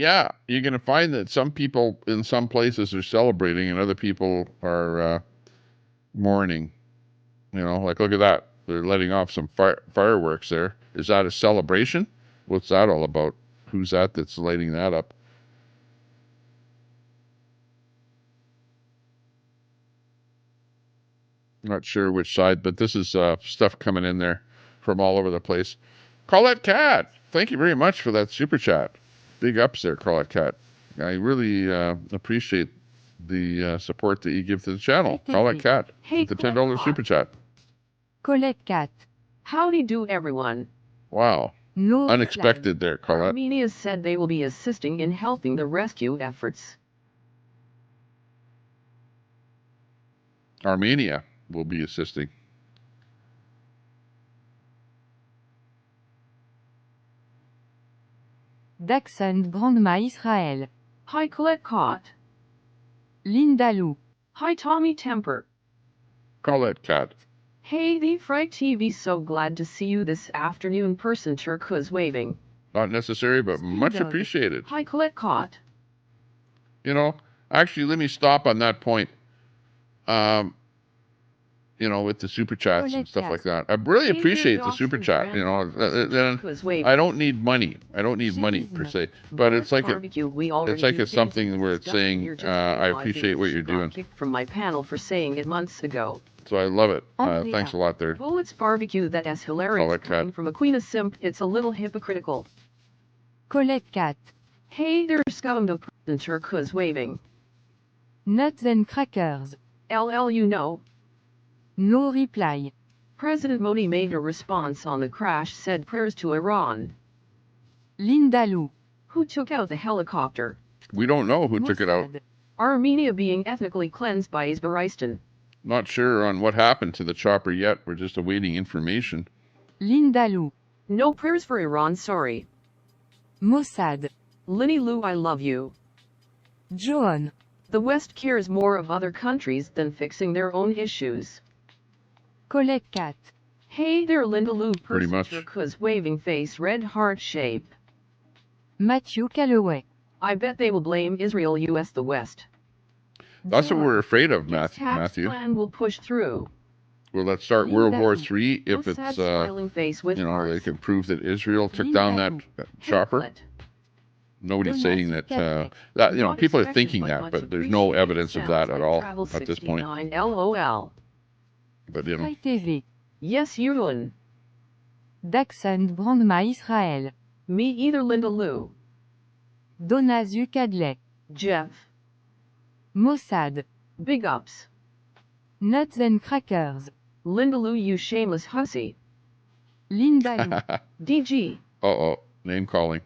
going to find that some people in some places are celebrating and other people are mourning. You know, like look at that. They're letting off some fireworks there. Is that a celebration? What's that all about? Who's that's lighting that up? Not sure which side, but this is stuff coming in there from all over the place. Carlette Cat, thank you very much for that super chat. Big ups there, Carlette Cat. I really appreciate the support that you give to the channel. Carlette Cat, Hey, with the $10 super chat. Colette Cat. Howdy do everyone. Wow. No Unexpected there, Carlette. Armenia said they will be assisting in helping the rescue efforts. Armenia will be assisting. Daxon Grandma Israël. Hi Colette Cott. Linda Lou. Hi Tommy Temper. Carlette Cat. Hey the Fright TV, so glad to see you this afternoon. Person Turquoise waving. Not necessary, but much Dog. appreciated. Hi Colette Cott. You know, actually, let me stop on that point. You know, with the super chats and stuff like that. I really appreciate the super chat. You know, I don't need money. I don't need money per se, but it's like it's something where it's saying I appreciate what you're doing. Kicked from my panel for saying it months ago. So I love it. Thanks a lot there. Bullets barbecue, that is hilarious. Coming from a queen of simp, it's a little hypocritical. Colette Cat. Hey there, scum of person Turquoise waving. Nuts and crackers. LL, you know. No reply. President Modi made a response on the crash, said prayers to Iran. Linda Lou. Who took out the helicopter? We don't know who took it out. Armenia being ethnically cleansed by Izbaristan. Not sure on what happened to the chopper yet. We're just awaiting information. Linda Lou. No prayers for Iran, sorry. Mossad. Linny Lou, I love you. Joan. The West cares more of other countries than fixing their own issues. Colette Cat. Hey there, Linda Lou, Pretty much. Turquoise waving face, red heart shape. Matthew Calloway. I bet they will blame Israel, US, the West. That's what we're afraid of, Matthew. Plan will push through. Well, let's start World War III if it's, smiling face with you know, hearts. they can prove that Israel took down that chopper. nobody's saying that, that, you know, Not people are expected, thinking but that, much but there's no appreciated. evidence of that Sounds at like all Travel at this point. 69 LOL. But, you know, Troy TV. Yes, Yulin. Daxon Brandma Israël. Me either, Linda Lou. Donazu Cadlet. Jeff. Mossad. Big ups. Nuts and Crackers. Linda Lou, you shameless hussy. Lindaloo. DG. uh-oh, name calling.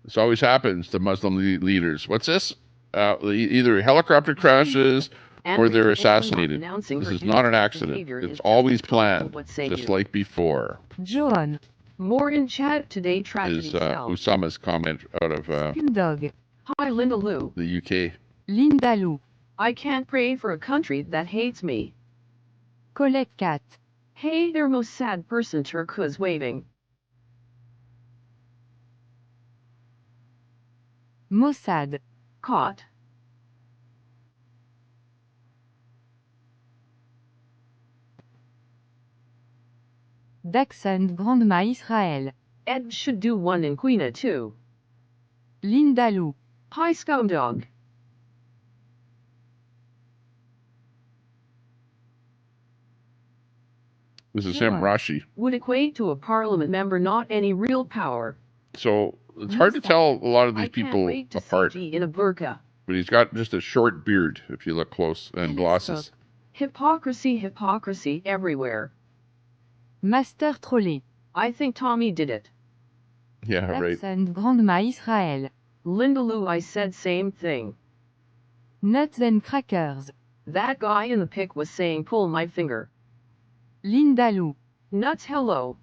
This always happens to Muslim leaders. What's this? Either helicopter crashes or they're assassinated. This is not an accident. It's always planned, just like before. Joan. More in chat today. Is Tragedy sells. Usama's comment out of Dog. Hi, Linda Lou. the UK. Lindaloo. I can't pray for a country that hates me. Colette Cat. Hey there, most sad person, turquoise waving. Mossad. Caught. Daxon Brandma Israël. Ed should do one in Queena too. Lindaloo. Hi, scum dog. This is him, Rashi. Would equate to a parliament member, not any real power. So it's hard to tell a lot of these I can't people wait to apart. see G in a burqa. But he's got just a short beard, if you look close, and glasses. Hypocrisy, hypocrisy everywhere. Master Trolley. I think Tommy did it. Yeah, right. Daxon Brandma Israël. Linda Lou, I said same thing. Nuts and Crackers. That guy in the pic was saying pull my finger. Lindaloo. Nuts, hello.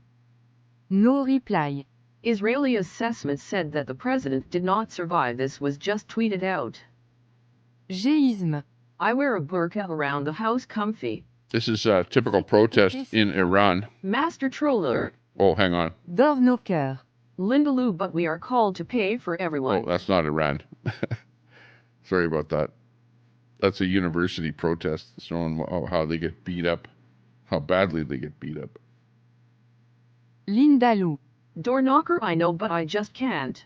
No reply. Israeli assessment said that the president did not survive. This was just tweeted out. Géisme. I wear a burqa around the house comfy. This is a typical protest in Iran. Master troller. Oh, hang on. Dors nos cœurs. Linda Lou, but we are called to pay for everyone. Oh, that's not Iran. Sorry about that. That's a university protest showing how they get beat up, how badly they get beat up. Lindaloo. Door knocker, I know, but I just can't.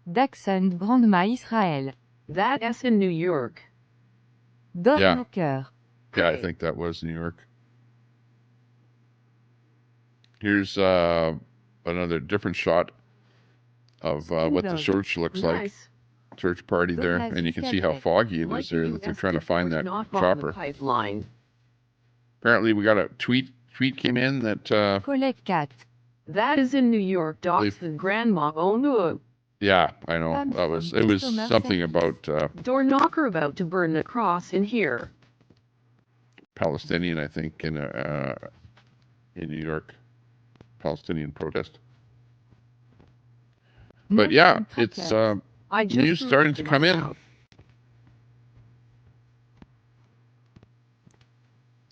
Daxon Brandma Israël. That S in New York. Dors Yeah. nos cœurs. Yeah, I think that was New York. Here's another different shot of what the church looks like. Nice. Church party there, and you can see how foggy it is there that they're trying to find that chopper. Pipeline. Apparently, we got a tweet came in that Colette Cat. That is in New York. Docs the grandma. Oh no. yeah, I know it was something about Door knocker about to burn a cross in here. Palestinian, I think, in New York, Palestinian protest. But yeah, it's I just news starting to threw it come my in. mouth.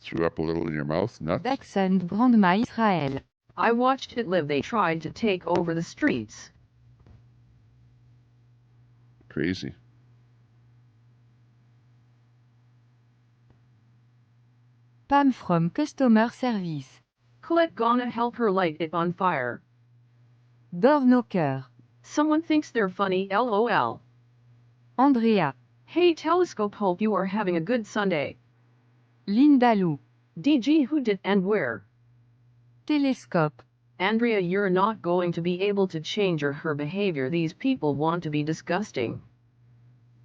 Threw up a little in your mouth, nuts. Daxon Brandma Israël. I watched it live. They tried to take over the streets. Crazy. Pam from Customer Service. Colette gonna help her light it on fire. Dors nos cœurs. Someone thinks they're funny, lol. Andrea. Hey Telescope, hope you are having a good Sunday. Lindaloo. DG, who did and where? Telescope. Andrea, you're not going to be able to change her behavior. These people want to be disgusting.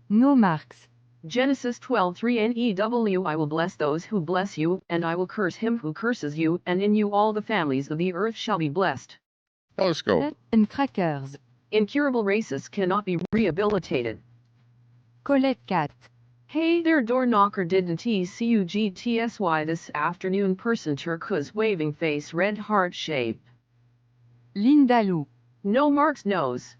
No marks. Genesis 12:3 I will bless those who bless you, and I will curse him who curses you, and in you all the families of the earth shall be blessed. Telescope. Nuts and Crackers. Incurable racists cannot be rehabilitated. Colette Cat. Hey there, door knocker, didn't he see you GTSY this afternoon? Person turquoise waving face, red heart shape. Lindaloo. No marks, nose.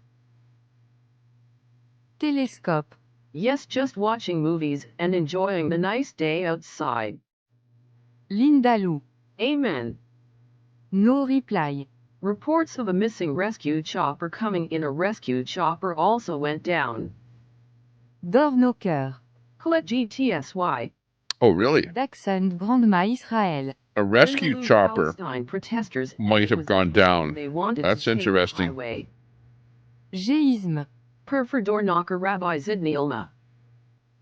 Telescope. Yes, just watching movies and enjoying the nice day outside. Lindaloo. Amen. No reply. Reports of a missing rescue chopper coming in. A rescue chopper also went down. Dors nos cœurs. Colette GTSY. Oh, really? Daxon Grandma Israël. A rescue Vindaloo chopper Palestine protesters might it have was gone down. they wanted That's to take the interesting. highway. Géisme. Per door knocker Rabbi Zidni Ilma.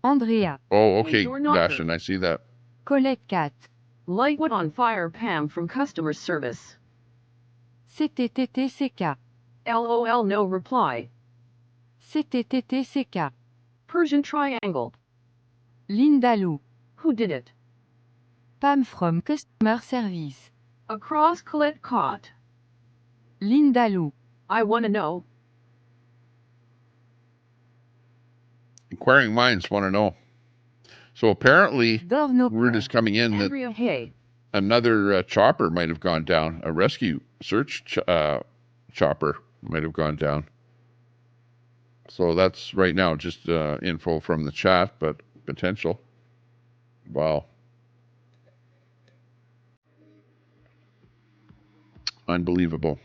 Andrea. Oh, Hey, okay, door knocker. Dashin, I see that. Colette Cat. Light went on fire Pam from customer service. CTTTCK. LOL no reply. CTTTCK. Persian triangle. Lindaloo. Who did it? Pam from Customer Service. Across Colette caught. Lindaloo. I wanna know. Inquiring minds want to know. So apparently, Dorno. word is coming in that Andrea hey. another chopper might have gone down. A rescue search chopper might have gone down. So that's right now just info from the chat, but potential. Wow. Unbelievable.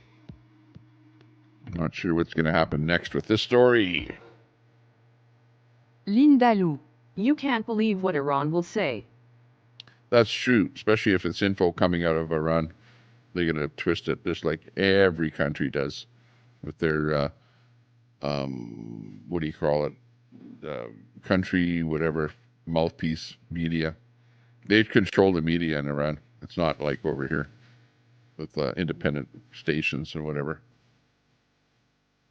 Not sure what's going to happen next with this story. Lindaloo. You can't believe what Iran will say. That's true, especially if it's info coming out of Iran. They're going to twist it just like every country does with their, what do you call it? Country, whatever, mouthpiece media. They control the media in Iran. It's not like over here with independent stations and whatever.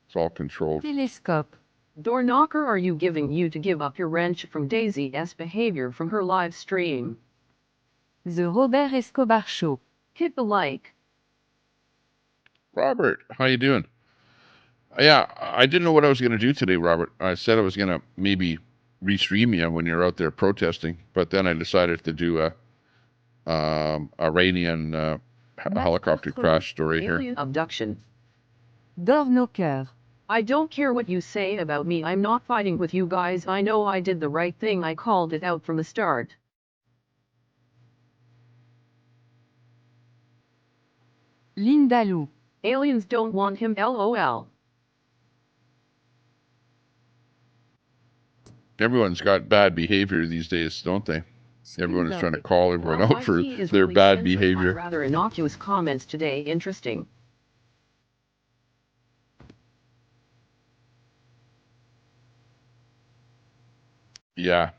It's all controlled. Telescope. Door knocker are you giving you to give up your wrench from Daisy's behavior from her live stream? The Robert Escobar Show. Hit the like. Robert, how you doing? Yeah, I didn't know what I was going to do today, Robert. I said I was going to maybe restream you when you're out there protesting, but then I decided to do a Iranian helicopter crash story here. Alien abduction. Dornocker. I don't care what you say about me, I'm not fighting with you guys, I know I did the right thing, I called it out from the start. Lindaloo. Aliens don't want him LOL. Everyone's got bad behavior these days, don't they? Everyone is trying to call everyone out for Raisi is their really bad censored my behavior. rather innocuous comments today, interesting. Yeah,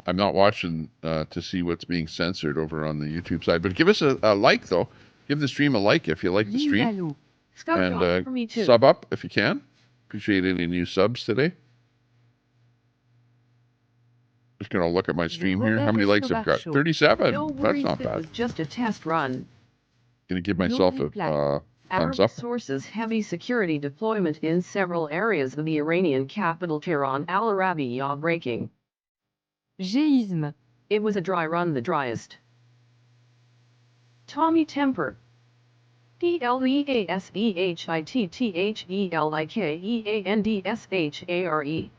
I'm not watching to see what's being censored over on the YouTube side, but give us a like though. Give the stream a like if you like the stream, Lindaloo. Scout and drop for me too. sub up if you can. Appreciate any new subs today. Just gonna look at my stream here. How many likes I've got? 37. No That's worries, not it bad. was just a test run. Gonna give myself a thumbs Arab up. sources heavy security deployment in several areas of the Iranian capital Tehran. Al Arabiya breaking. Géisme. It was a dry run, the driest. Tommy Temper. DLEASEHITTHELIKEANDSHARE.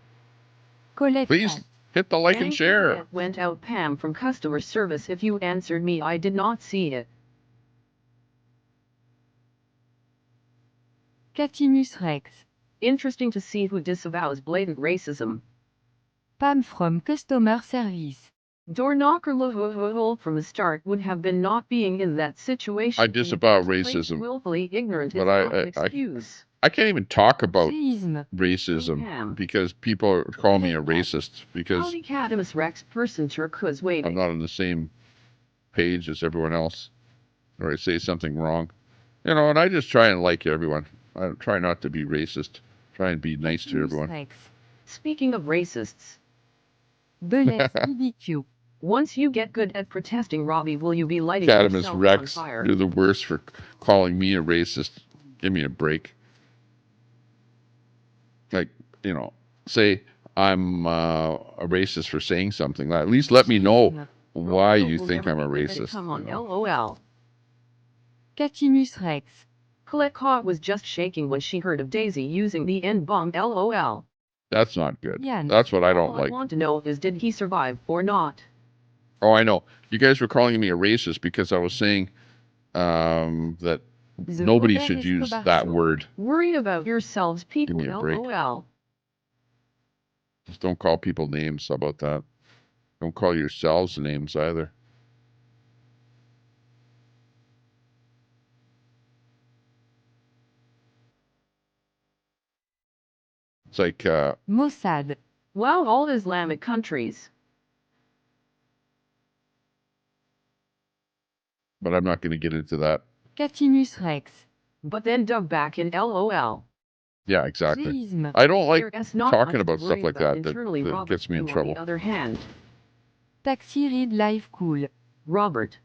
Colette Please Cat. hit the like and Dang, share. internet went out Pam from customer service. If you answered me, I did not see it. Catimus Rex. Interesting to see who disavows blatant racism. Pam from Customer Service. Door knocker from the start would have been not being in that situation. I disavow racism, Willfully ignorant but is not an I excuse. I can't even talk about Géisme. racism because people call me a racist because Howdy Catimus Rex person Turcuz I'm waiting. not on the same page as everyone else, or I say something wrong. You know, and I just try and like everyone. I try not to be racist. Try and be nice to Catimus everyone. Rex. Speaking of racists, Belette BBQ. once you get good at protesting, Robbie, will you be lighting Catimus yourself on Rex, fire? you're the worst for calling me a racist. Give me a break. Like, you know, say I'm a racist for saying something. At least let me know why you Will think never I'm a be good at it. racist. Come on, you know. LOL. Catimus Rex. Colette Cott was just shaking when she heard of Daisy using the N-bomb, LOL. That's not good. Jan. That's what I don't All like. I want to know is, did he survive or not? Oh, I know. You guys were calling me a racist because I was saying that The nobody Robert should use Escobar that Show. word. Worry about yourselves, people, me a break. LOL. Just don't call people names. How about that? Don't call yourselves names either. It's like, Mossad. Wow, all Islamic countries. but I'm not going to get into that. Catimus Rex. But then dug back in LOL. Yeah, exactly. Géisme. I don't like There's not talking much about to stuff worry like about that. internally, That Robert, gets me in who, trouble. On the other hand, Taxi Read Life Cool. Robert.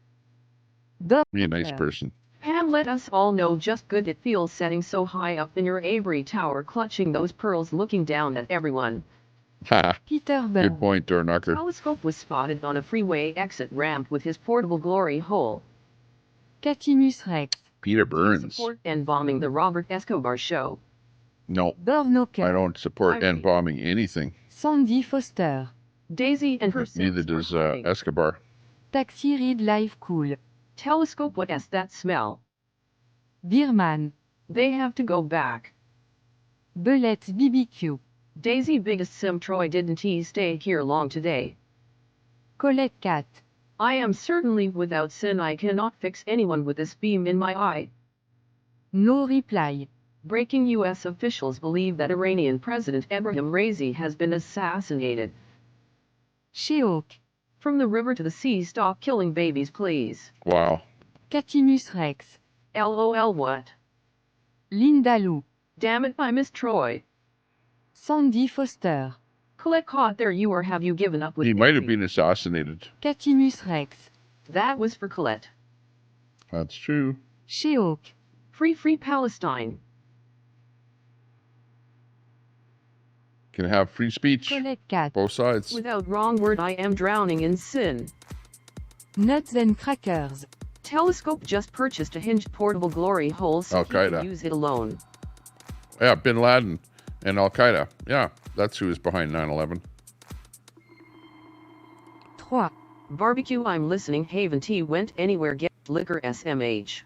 Be a nice Doctor. person. And let us all know just good it feels sitting so high up in your Avery Tower clutching those pearls looking down at everyone. Ha! Peter Good Burns. point, door knocker. Telescope was spotted on a freeway exit ramp with his portable glory hole. Catimus Rex. Peter Burns. Support and bombing the Robert Escobar show. No, I Bornoker. don't support Ivory. end bombing anything. Sandy Foster. Daisy and her Neither Sims does are hiding. Escobar. Taxi Read Life Cool. Telescope, what is that smell? Birman. They have to go back. Belette BBQ. Daisy, biggest sim Troy, didn't he stay here long today? Colette Cat. I am certainly without sin. I cannot fix anyone with this beam in my eye. No reply. Breaking U.S. officials believe that Iranian President Ebrahim Raisi has been assassinated. Sheok. From the river to the sea, stop killing babies, please. Wow. Catimus Rex. LOL, what? Linda Lou. Damn it, I miss Troy. Sandy Foster. Colette, caught there you are. Have you given up with He might have Daisy? been assassinated. Catimus Rex. That was for Colette. That's true. Sheok. Free Palestine. Can have free speech. Colette Cat. Both sides. Without wrong word, I am drowning in sin. Nuts and Crackers. Telescope just purchased a hinged portable glory hole so he Al-Qaeda. can use it alone. Yeah, Bin Laden and Al-Qaeda. Yeah, that's who is behind 9/11. 3. Barbecue, I'm listening. Haven Tea went anywhere. Get liquor SMH.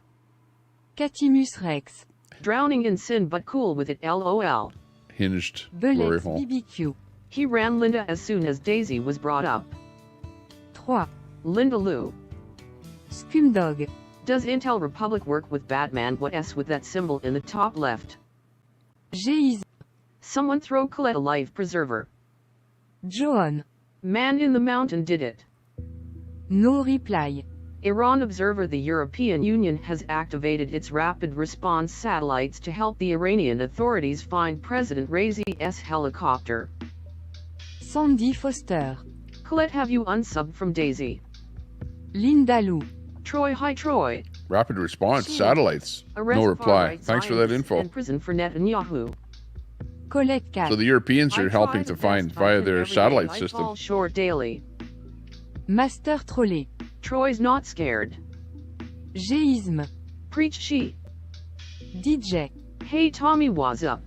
Catimus Rex. Drowning in sin but cool with it. LOL. Hinged glory Belette hole. BBQ. He ran Linda as soon as Daisy was brought up. 3. Linda Lou. Scumdog. Does Intel Republic work with Batman? What S with that symbol in the top left? Géisme. Someone throw Colette a life preserver. Joan. Man in the mountain did it. No reply. Iran observer. The European Union has activated its rapid response satellites to help the Iranian authorities find President Raisi's helicopter. Sandy Foster. Colette, have you unsubbed from Daisy? Linda Lou. Troy, hi Troy. Rapid response satellites. Arrest No reply. far-right Thanks for that Zionists info. and prison for Netanyahu. Colette Cat. So the Europeans are I helping try to the find best I via can their every day. satellite I system. fall short daily. Master Trolley. Troy's not scared. Géisme. Preach she. DJ. Hey Tommy, what's up?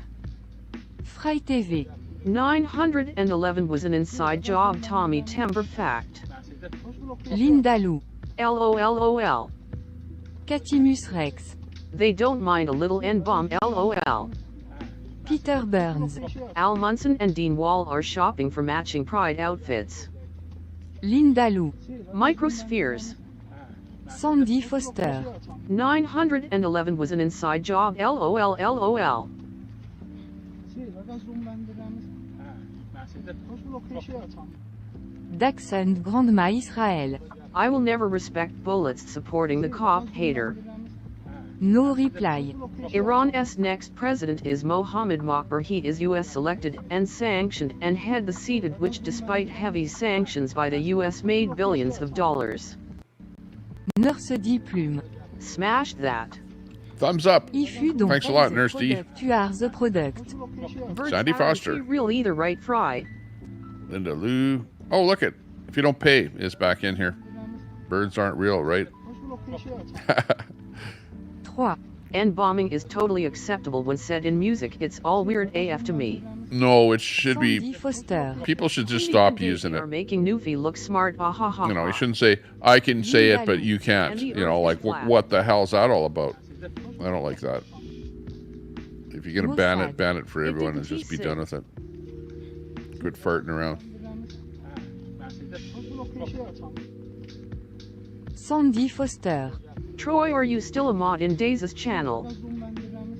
Fry TV. 911 was an inside job. Tommy, timber fact. Linda Lou. LOLOL. Catimus Rex. They don't mind a little N-bomb. LOL. Peter Burns. Al Munson and Dean Wall are shopping for matching Pride outfits. Linda Lou. Microspheres. Sandy Foster. 911 was an inside job. LOL. Daxon Grandma Israël. I will never respect bullets supporting the cop hater. No reply. Iran's next president is Mohammed Mokhbar. He is US elected and sanctioned and had the seated, which despite heavy sanctions by the US made billions of dollars. Nurse D Plume. Smash that. Thumbs up. If you don't Thanks a have lot, the Nurse D. product, you are the product. Birds Sandy aren't Foster. real either, right, Fry? Linda Lou. Oh, look it. If you don't pay, it's back in here. Birds aren't real, right? 3. And bombing is totally acceptable when said in music. It's all weird AF to me. No, it should Sandy be. Foster. People should just Stevie stop and Daisy using it. are making Newfie look smart. Ah ha ha. You know, ha. you shouldn't say, I can say it, but you can't. And the You know, earth like, is flat. what the hell's that all about? I don't like that. If you're going to ban it for It everyone and didn't just be he done with it. Quit farting around. Sandy Foster. Troy, are you still a mod in Daze's channel?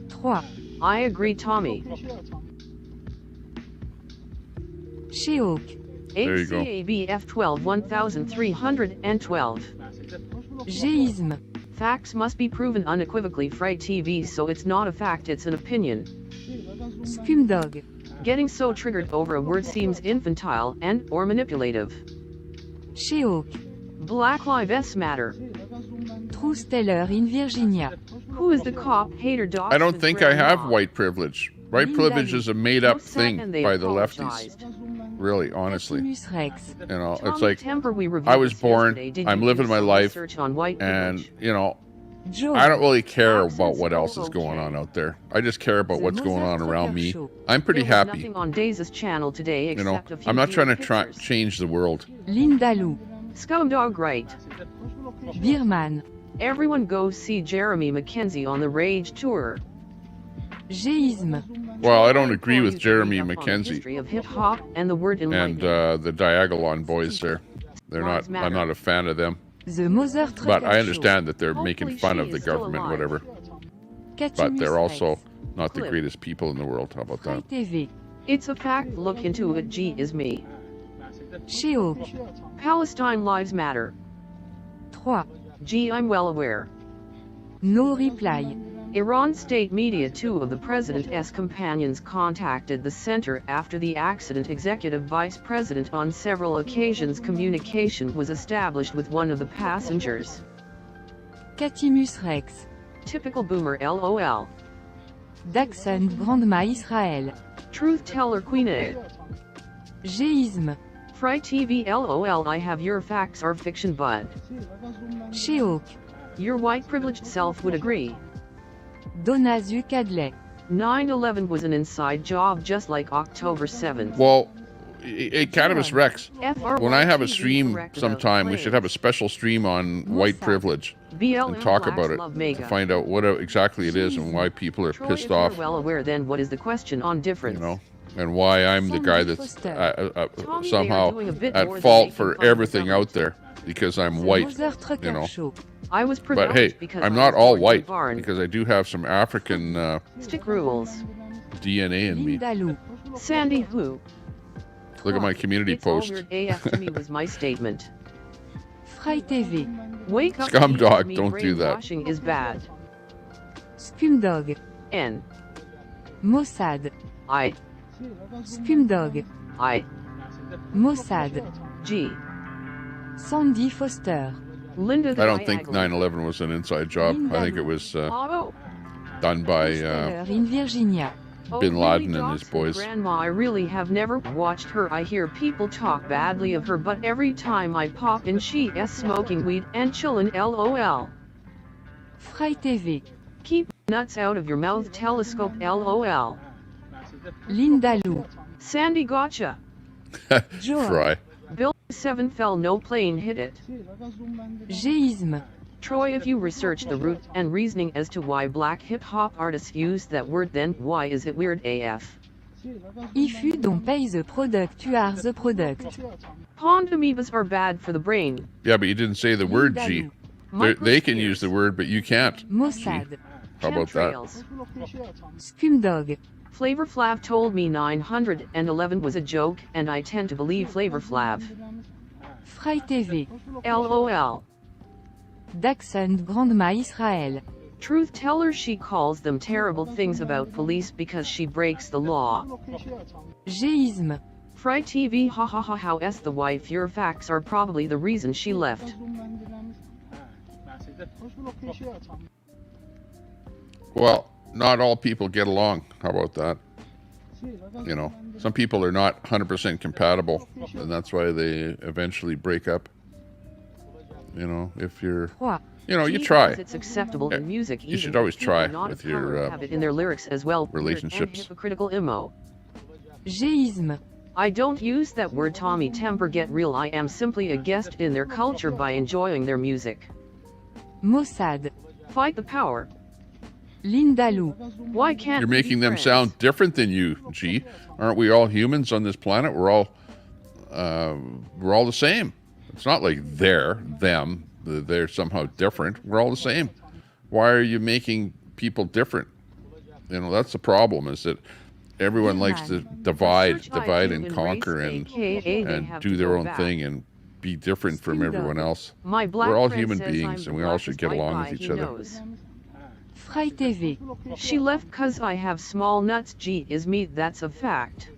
3. I agree, Tommy. Sheok. There you go. HCABF12 1312. Géisme. Facts must be proven unequivocally. Fright TV, so it's not a fact, it's an opinion. Scumdog. Getting so triggered over a word seems infantile and or manipulative. Sheok. Black Lives Matter. Trusteller in Virginia. Who is the cop hater dog? I don't think I have white privilege. White privilege is a made-up thing by the lefties. Really, honestly. Catimus Rex. You know, Tommy it's like, Temper, we reviewed I was this born, yesterday. Did I'm you living do my some life, research on white and, privilege? you know, Joe. I don't really care about Absence what else is also going okay. on out there. I just care about The what's going on Mozart around Trucker me. Show. I'm pretty There was happy. nothing on Daze's channel today You know, except a few I'm not trying to pictures. change the world. Linda Lou. Scumdog right. Birman. Everyone go see Jeremy Mackenzie on the Rage Tour. Géisme. Well, I don't agree with You can Jeremy read up on the Mackenzie history of hip hop and the word and enlightening. the Diagolon boys there. They're Lives not. I'm matter. not a fan of them. The Mozart But Trucker I understand that they're Hopefully making fun she of the is still government, alive. whatever. Show. But Catimus they're also Rex. not the Clip. greatest people in the world. How about that? Fright TV. It's a fact, look into it. G is me. Sheok. Palestine Lives Matter. 3. G, I'm well aware. No reply. Iran state media, two of the president's companions contacted the center after the accident. Executive vice president on several occasions communication was established with one of the passengers. Catimus Rex. Typical boomer LOL. Dachshund Grandma Israël. Truth teller Queen A. Géisme. Fright TV LOL. I have your facts are fiction, but Sheok. your white privileged self would agree. Donazu Cadlet. 9/11 was an inside job just like October 7th. Well, Cannabis Rex. FRYTV When I have a stream corrected about sometime, we should have a special stream on white privilege BLM and talk Blacks about it Love to Mega. find out what exactly it is and why people are Troy, pissed if you're off, well aware, then what is the question on difference? you know, and why I'm the guy that's Tommy, they are somehow doing a bit at more than fault making for fun of everything the out there because I'm The white. Mozart Trucker you know. Show. I was But privileged hey, because I'm I not was all born in white Varn. because I do have some African Stick rules. DNA in me. Linda Lou. Sandy who? Look at my community It's all post. weird AF to me was my statement. Fright TV. Wake up. Scumdog, to me, don't do that. brainwashing is bad. Scumdog. N. Mossad. I. Scumdog. I. Mossad. G. Sandy Foster. Linda the I don't think Diagonal. 9/11 was an inside job. I think it was Oh, done by Trusteller in Virginia. Bin really, Laden and his Dawson, boys. Grandma, I really have never watched her. I hear people talk badly of her, but every time I pop in, she is smoking weed and chillin'. LOL. Fright TV. Keep nuts out of your mouth. Telescope. LOL. Linda Lou. Sandy gotcha. Joe. Fry. Bill 7 fell. No plane hit it. Géisme. Troy, if you research the root and reasoning as to why black hip-hop artists use that word, then why is it weird AF? If you don't pay the product, you are the product. Pond amoebas are bad for the brain. Yeah, but you didn't say the word G. They can use the word, but you can't. Mossad. How about that? Chemtrails. Scumdog. Flavor Flav told me 911 was a joke, and I tend to believe Flavor Flav. Fright TV. LOL. Dachshund Grandma Israël. Truth teller, she calls them terrible things about police because she breaks the law. Géisme. Fright TV, ha ha ha, how s the wife, your facts are probably the reason she left. Well, not all people get along. How about that? You know, some people are not 100% compatible, and that's why they eventually break up. You know, if you're, 3. you know, you G, try. because it's acceptable in music. You should even always people try not with empowered your have it in their lyrics as well. Weird and relationships. hypocritical emo. Géisme. I don't use that word. Tommy Temper, get real. I am simply a guest in their culture by enjoying their music. Mossad. Fight the power. Linda Lou. Why can't You're we be making them friends? sound different than you, G. Aren't we all humans on this planet? We're all the same. It's not like they're somehow different. We're all the same. Why are you making people different? You know, that's the problem, is that everyone likes to divide and conquer and do their own thing and be different from everyone else. We're all human beings and we all should get along with each other. Fry TV. She left 'cause I have small nuts. G is me, that's a fact.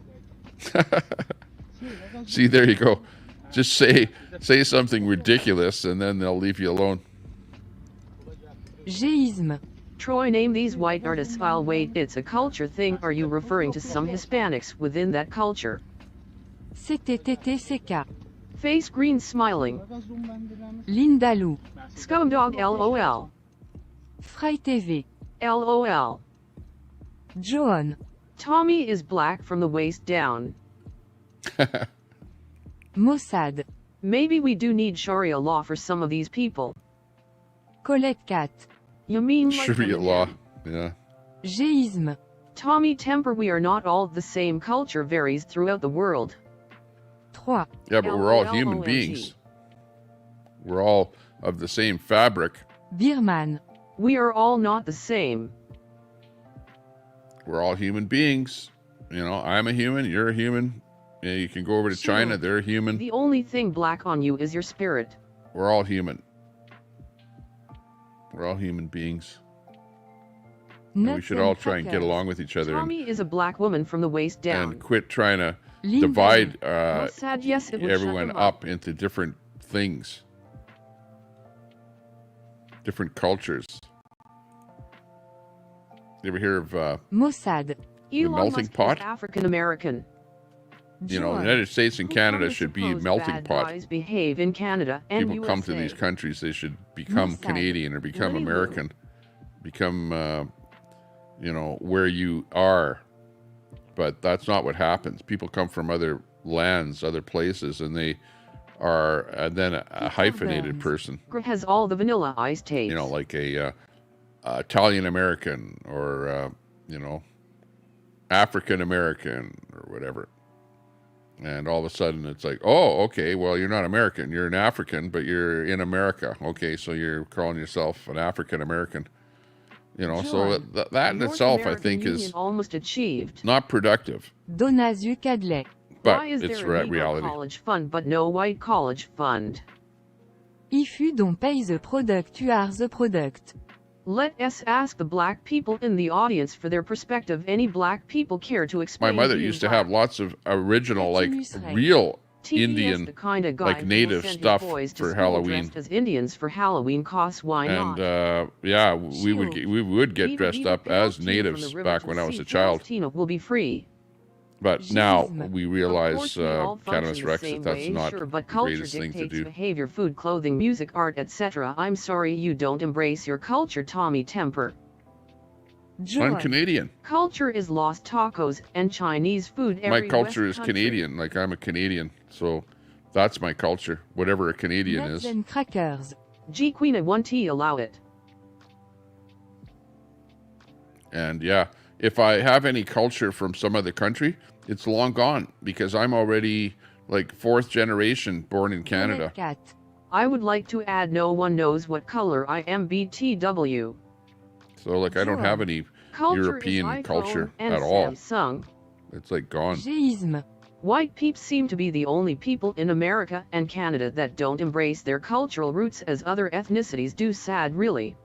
See, there you go. Just say something ridiculous and then they'll leave you alone. Géisme. Troy, name these white artists. I'll wait. It's a culture thing. Are you referring to some Hispanics within that culture? CTTTCK. Face green smiling. Lindalou. Scumdog LOL. Fry TV. LOL. Joan. Tommy is black from the waist down. Mossad. Maybe we do need Sharia law for some of these people. Colette Cat. You mean like Sharia law, yeah. Géisme. Tommy Temper, we are not all the same. Culture varies throughout the world. 3. Yeah, but we're all human beings. We're all of the same fabric. Birman. We are all not the same. We're all human beings. You know, I'm a human, you're a human. Yeah, you can go over to China, they're human. The only thing black on you is your spirit. We're all human. We're all human beings. And we should all try and get along with each other. Tommy is a black woman from the waist down. And quit trying to divide Sad, yes, it would everyone shut them up into different things. Different cultures. You ever hear of Mossad. the melting pot? African American. You know, the United States and Canada should be melting pot. Behave in Canada and People come to these countries, they should become Canadian or become American. Become, you know, where you are. But that's not what happens. People come from other lands, other places, and they are then a hyphenated person. Has all the vanilla ice taste. You know, like a Italian American or, you know, African American or whatever. And all of a sudden it's like, oh, okay, well, you're not American. You're an African, but you're in America. Okay, so you're calling yourself an African American. You know, so that in itself, I think, is almost achieved. Not productive. Donazu Cadlet. But why is it's there a Negro reality. college fund but no white college fund? Ifu dont paye the product you are the product. Let us ask the black people in the audience for their perspective. Any black people care to explain? My mother used to have lots of original, like real Indian, like native stuff for Halloween. As Indians for Halloween costs, why not? And yeah, we would get dressed up as natives back when I was a child. Will be free. But now we realize, Cannabis Rex, that that's not the greatest thing to do. Behavior, food, clothing, music, art, etc. I'm sorry you don't embrace your culture, Tommy Temper. I'm Canadian. Culture is lost. Tacos and Chinese food. My culture is Canadian. Like, I'm a Canadian, so that's my culture. Whatever a Canadian is. Crackers. G Queen at 1T, allow it. And yeah, if I have any culture from some other country, it's long gone because I'm already like 4th generation born in Canada. I would like to add, no one knows what color I am. BTW. So like I don't have any European culture at all. Samsung. It's like gone. Géisme. White peeps seem to be the only people in America and Canada that don't embrace their cultural roots as other ethnicities do. Sad, really.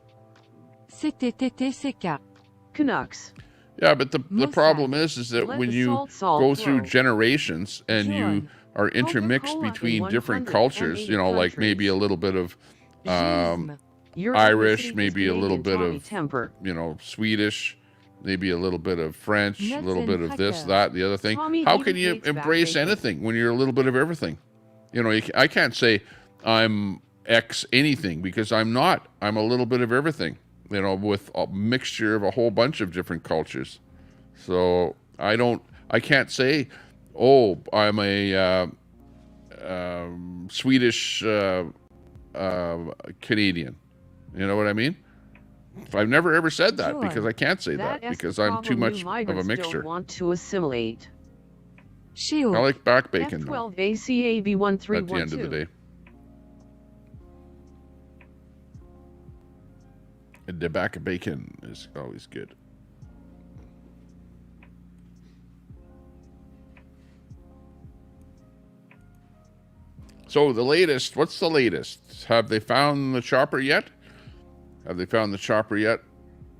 CTTTCK. Canucks. Yeah, but the problem is that when you go through generations and you are intermixed between different cultures, you know, like maybe a little bit of Irish, maybe a little bit of, you know, Swedish, maybe a little bit of French, a little bit of this, that, the other thing. How can you embrace anything when you're a little bit of everything? You know, I can't say I'm X anything because I'm not. I'm a little bit of everything, you know, with a mixture of a whole bunch of different cultures. So I can't say, oh, I'm a Swedish Canadian. You know what I mean? I've never ever said that because I can't say that because I'm too much of a mixture. Want to assimilate. I like back bacon though, F12 ACAB1312. at the end of the day. And the back of bacon is always good. So the latest, what's the latest? Have they found the chopper yet? Have they found the chopper yet?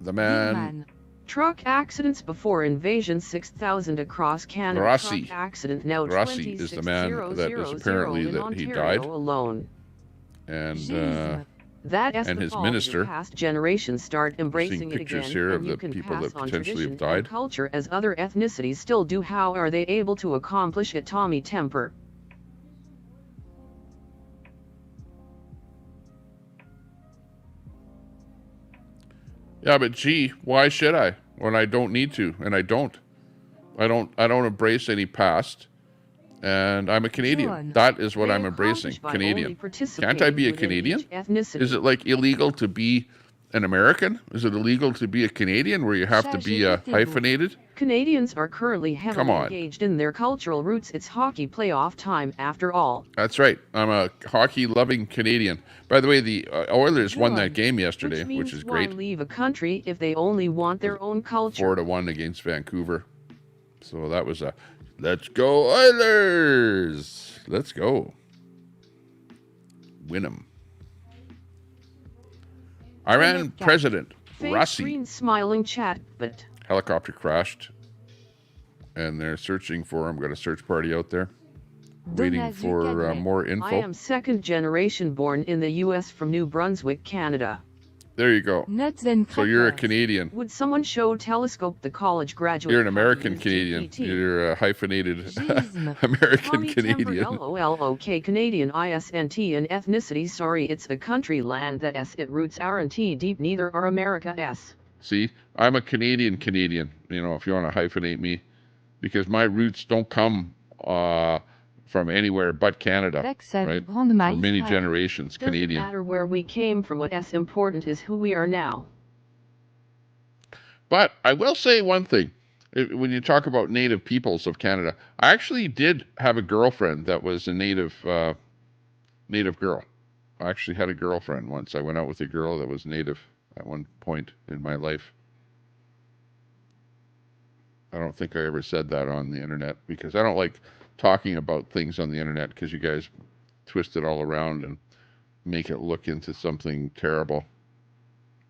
The man... Truck accidents before invasion 6,000 across Canada. Raisi. Truck accident now Raisi is the man that is apparently that he died. Alone. And that as and the his minister. Past generations start embracing it pictures again, here and of you the can people pass that on potentially have tradition and died. culture as other ethnicities still do. How are they able to accomplish it? Tommy Temper. Yeah, but gee, why should I when I don't need to? And I don't. I don't embrace any past. And I'm a Canadian. That is what I'm embracing. Canadian. Can't I be a Canadian? Is it like illegal to be an American? Is it illegal to be a Canadian where you have to be hyphenated? Canadians are currently heavily engaged in their cultural roots. It's hockey playoff time after all. That's right. I'm a hockey-loving Canadian. By the way, the Oilers won that game yesterday, which is great. Why leave a country if they only want their own culture? 4-1 against Vancouver. So that was a let's go Oilers. Let's go. Win 'em. Iran President Raisi. Smiling chat, but helicopter crashed, and they're searching for him. Got a search party out there, waiting for more info. I am second generation born in the U.S. from New Brunswick, Canada. There you go. So you're a Canadian. Would someone show Telescope the college graduate? You're an American Canadian. You're a hyphenated American Canadian. LOLOK Canadian ISNT and ethnicity. Sorry, it's a country land that S. It roots aren't deep. Neither are America S. See, I'm a Canadian. You know, if you want to hyphenate me, because my roots don't come from anywhere but Canada, right? For many generations, Canadian. Doesn't matter where we came from. What's important is who we are now. But I will say one thing. When you talk about native peoples of Canada, I actually did have a girlfriend that was a native girl. I actually had a girlfriend once. I went out with a girl that was native at one point in my life. I don't think I ever said that on the internet because I don't like talking about things on the internet because you guys twist it all around and make it look into something terrible.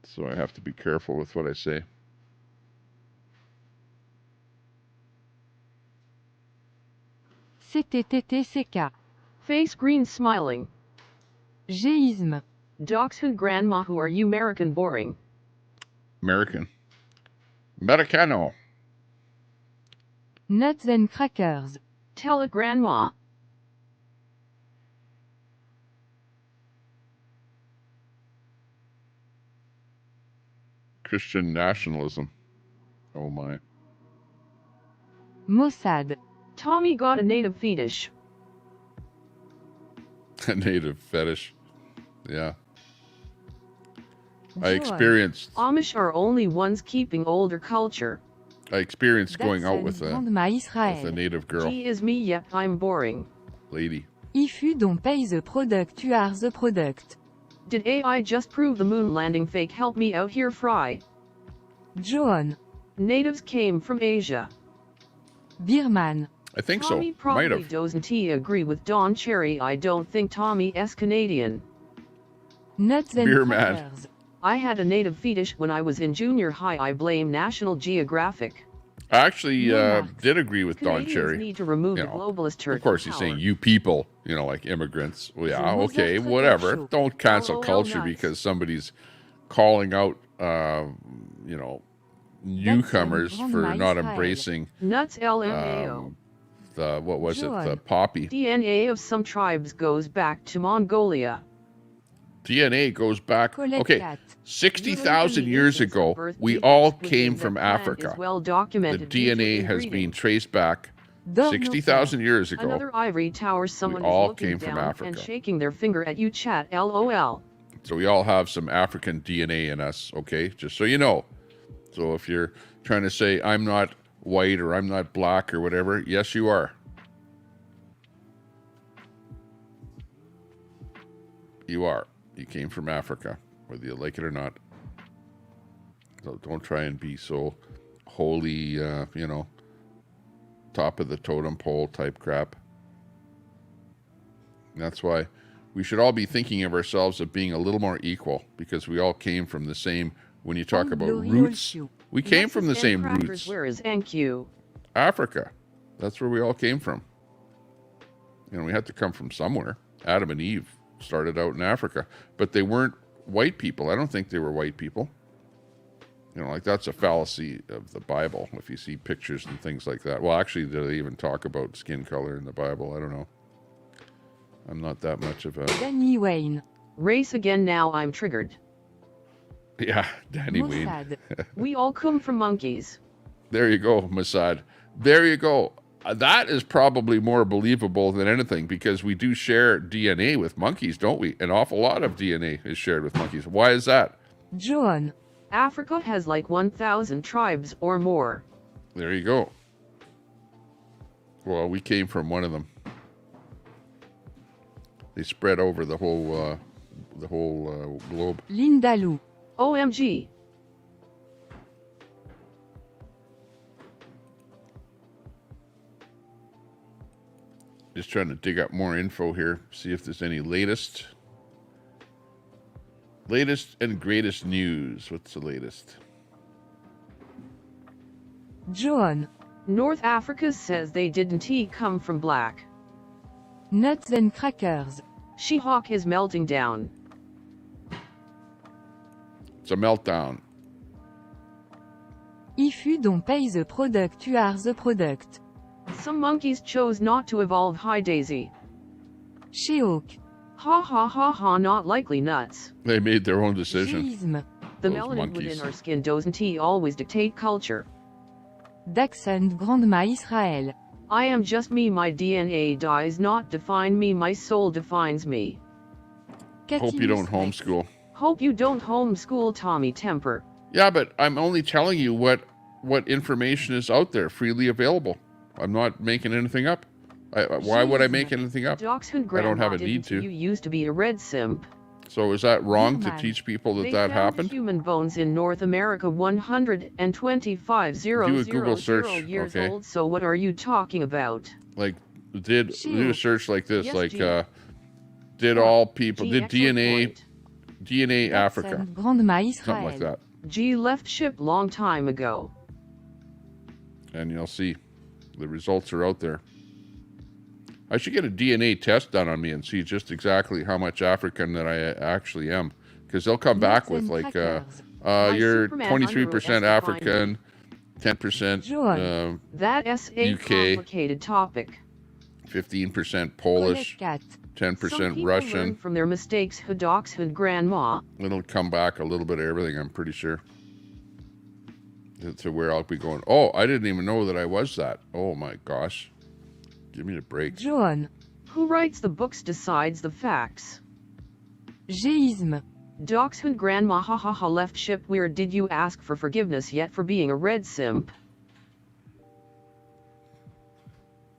So I have to be careful with what I say. CTTTCK. Face green smiling. Géisme. Dachshund grandma. Who are you? American boring. American. Americano. Nuts and crackers. Tell it, grandma. Christian nationalism. Oh my. Mossad. Tommy got a native fetish. A native fetish. Yeah. I experienced. Amish are only ones keeping older culture. I experienced going out with a native girl. She is me, yep, I'm boring. Lady. If you don't pay the product, you are the product. Did AI just prove the moon landing fake? Help me out here, Fry. John. Natives came from Asia. Birman. I think Tommy so. Probably Might have. doesn't he agree with Don Cherry? I don't think Tommy is Canadian. Nuts and Beer crackers. I had a native fetish when I was in junior high. I blame National Geographic. I actually did agree with Don Canadians Cherry. need to remove You the know, globalist church. Of course, he's saying you people, you know, like immigrants. Well, yeah, okay, whatever. Don't cancel culture because somebody's calling out, you know, newcomers for not embracing Nuts LMAO. what was it? The poppy. DNA of some tribes goes back to Mongolia. DNA goes back. Okay, 60,000 years ago, we all came from Africa. Well documented. The DNA has been traced back 60,000 years ago. Another ivory tower. Someone all is looking came from down Africa. and shaking their finger at you. Chat. LOL. So we all have some African DNA in us, okay? Just so you know. So if you're trying to say I'm not white or I'm not black or whatever, yes, you are. You are. You came from Africa, whether you like it or not. So don't try and be so holy, top of the totem pole type crap. And that's why we should all be thinking of ourselves as being a little more equal, because we all came from the same, when you talk about roots, we came from the same roots. Where is NQ? Africa. That's where we all came from. We had to come from somewhere. Adam and Eve started out in Africa, but they weren't white people. I don't think they were white people. That's a fallacy of the Bible, if you see pictures and things like that. Well, actually, do they even talk about skin color in the Bible? I don't know. I'm not that much of a... Danny Wayne. Race again, now I'm triggered. Yeah, Danny Wayne. We all come from monkeys. There you go, Mossad. There you go. That is probably more believable than anything, because we do share DNA with monkeys, don't we? An awful lot of DNA is shared with monkeys. Why is that? John. Africa has like 1,000 tribes or more. There you go. Well, we came from one of them. They spread over the whole globe. Linda Lou. OMG. Just trying to dig up more info here, see if there's any latest and greatest news. What's the latest? John. North Africa says they didn't come from black. Nuts and crackers. She-Hawk is melting down. It's a meltdown. If don't pay the product, you are the product. Some monkeys chose not to evolve. Hi Daisy. She-Hawk. Ha ha ha ha, not likely nuts. They made their own decision. Géisme. The Those melanin monkeys. within our skin doesn't always dictate culture. Dachshund Grandma Israel. I am just me, my DNA does not define me, my soul defines me. Hope you don't homeschool. Hope you don't homeschool, Tommy Temper. Yeah, but I'm only telling you what information is out there, freely available. I'm not making anything up. Why would I make anything up? Dachshund I don't have a Grandma need to. You used to be a red simp. So is that wrong to teach people that They that found happened? human bones in North America 125,000 Do a Google search, years okay? old. So what are you talking about? Like, do a search like this, Yes, like, G. did all people, G, did excellent DNA point. DNA Africa, Dachshund Grandma Israel. something like that, G left ship long time ago. and you'll see the results are out there. I should get a DNA test done on me and see just exactly how much African that I actually am, because they'll come back with like, you're Superman 23% African, 10% That is a UK. complicated topic. 15% Polish, Cat. 10% Russian. Learn from their mistakes. Dachshund Grandma. It'll come back a little bit of everything, I'm pretty sure. To where I'll be going, oh, I didn't even know that I was that. Oh my gosh. Give me a break. John. Who writes the books decides the facts. Géisme. Dachshund Grandma ha ha ha left ship. Where did you ask for forgiveness yet for being a red simp?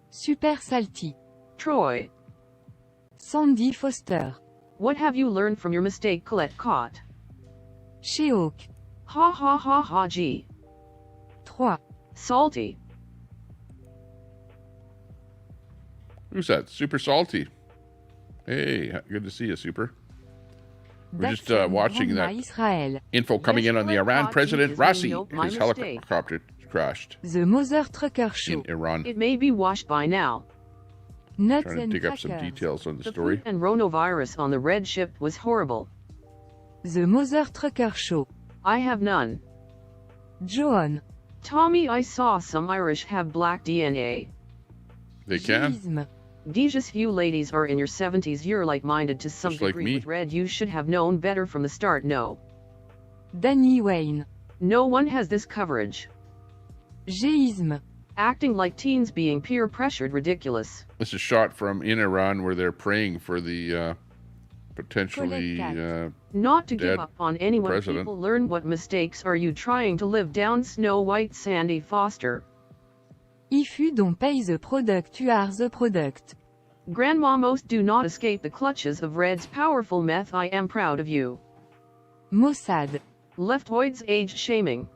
Super Salty. Troy. Sandy Foster. What have you learned from your mistake, Colette Caught? She-Hawk. Ha ha ha ha G. 3. Salty. Who's that? Super Salty. Hey, good to see you, Super. We're just watching that Israel. info coming in on the Iran president, Raisi. His helicopter crashed The Mother Trucker Show. in Iran. It may be washed by now. Nuts Trying to and dig up some crackers. details on the The story. flu and ronavirus on the red ship was horrible. The Mother Trucker Show. I have none. John. Tommy, I saw some Irish have black DNA. They can. Géisme. Dejas, you ladies are in your 70s. You're like-minded to some Just like degree me. with red. You should have known better from the start. No. Danny Wayne. No one has this coverage. Géisme. Acting like teens being peer pressured ridiculous. This is shot from in Iran where they're praying for the potentially Not to dead give up on anyone. president. People learn what mistakes are you trying to live down. Snow White Sandy Foster. If you don't pay the product, you are the product. Grandma, most do not escape the clutches of Red's powerful meth. I am proud of you. Mossad. Leftoids age shaming.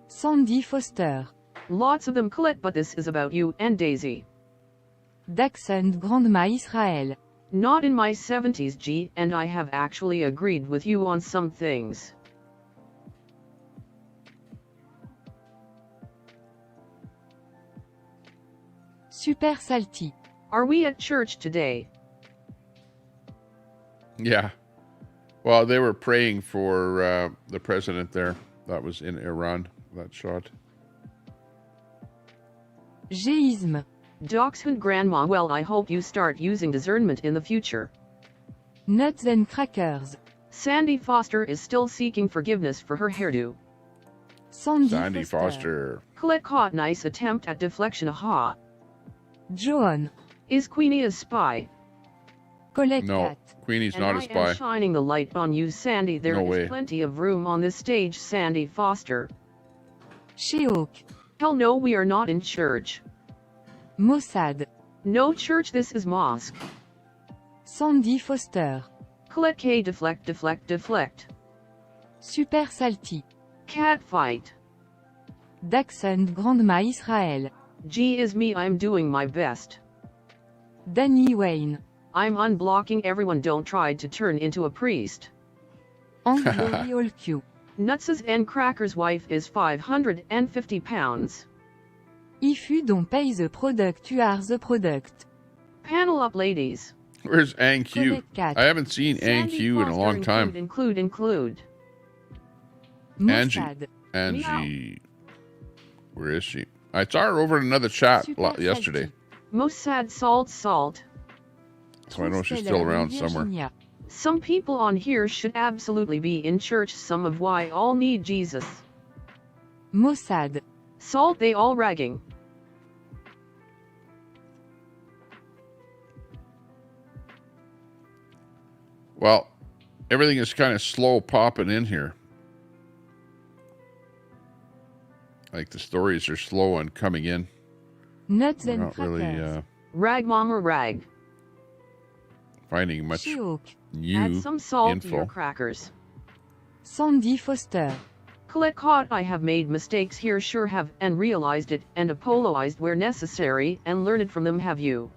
Sandy Foster. Lots of them, Colette, but this is about you and Daisy. Dachshund Grandma Israël. Not in my 70s, G, and I have actually agreed with you on some things. Super Salty. Are we at church today? Yeah. Well, they were praying for the president there. That was in Iran, that shot. Géisme. Dachshund Grandma, well, I hope you start using discernment in the future. Nuts and Crackers. Sandy Foster is still seeking forgiveness for her hairdo. Sandy Foster. Colette caught nice attempt at deflection, aha. Joan. Is Queenie a spy? Colette No, Cat. Queenie's And not a I spy. am shining the light on you, Sandy. There No is way. plenty of room on this stage, Sandy Foster. Sheok. Hell no, we are not in church. Mossad. No church, this is mosque. Sandy Foster. Colette K, deflect, deflect, deflect. Super Salty. Cat fight. Dachshund Grandma Israël. G is me, I'm doing my best. Danny Wayne. I'm unblocking everyone, don't try to turn into a priest. Angry All Q. Nuts and Crackers' wife is 550 pounds. If you don't pay the product, you are the product. Panel up, ladies. Where's Ang Q? Colette Cat. I haven't seen Ang Sandy Q in a Foster, long time. Include. Mossad. Angie. Where is she? I saw her over in another chat Super yesterday. Salty. Mossad salt. So I know she's still around somewhere. Virginia. Some people on here should absolutely be in church, some of why all need Jesus. Mossad. Salt, they all ragging. Well, everything is kind of slow popping in here. Like the stories are slow and coming in. Nuts We're and not Crackers. really Rag mama rag. finding much Sheok. new Add some salt to your info. crackers. Sandy Foster. Colette caught, I have made mistakes here, sure have, and realized it, and apologized where necessary, and learned from them, have you?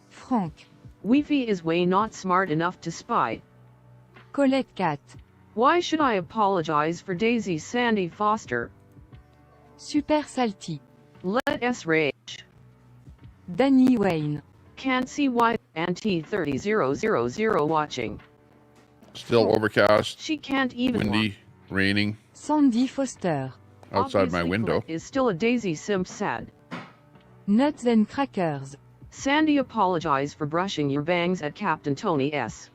Frank. Wi-Fi is way not smart enough to spy. Colette Cat. Why should I apologize for Daisy, Sandy Foster? Super Salty. Let us rage. Danny Wayne. Can't see why. Anti-30,000 watching. Still overcast, She can't even windy, raining Sandy Foster. outside my Obviously, window. Colette is still a Daisy simp, sad. Nuts and Crackers. Sandy, apologize for brushing your bangs at Captain Tony S.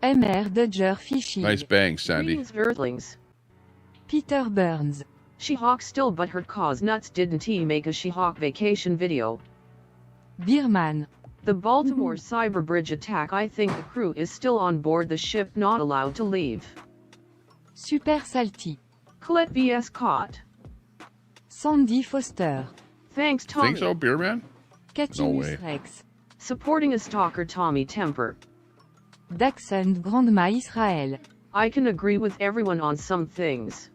MR Dodger Fishing. Nice bang, Sandy. Greetings, Earthlings. Peter Burns. She-Hawk still butthurt cause Nuts didn't he make a She-Hawk vacation video. Beerman. The Baltimore cyber bridge attack, I think the crew is still on board the ship, not allowed to leave. Super Salty. Colette vs. caught. Sandy Foster. Thanks, Tommy. Think so, Beer Man? Catinus way. Rex. Supporting a stalker, Tommy Temper. Dachshund Grandma Israël. I can agree with everyone on some things.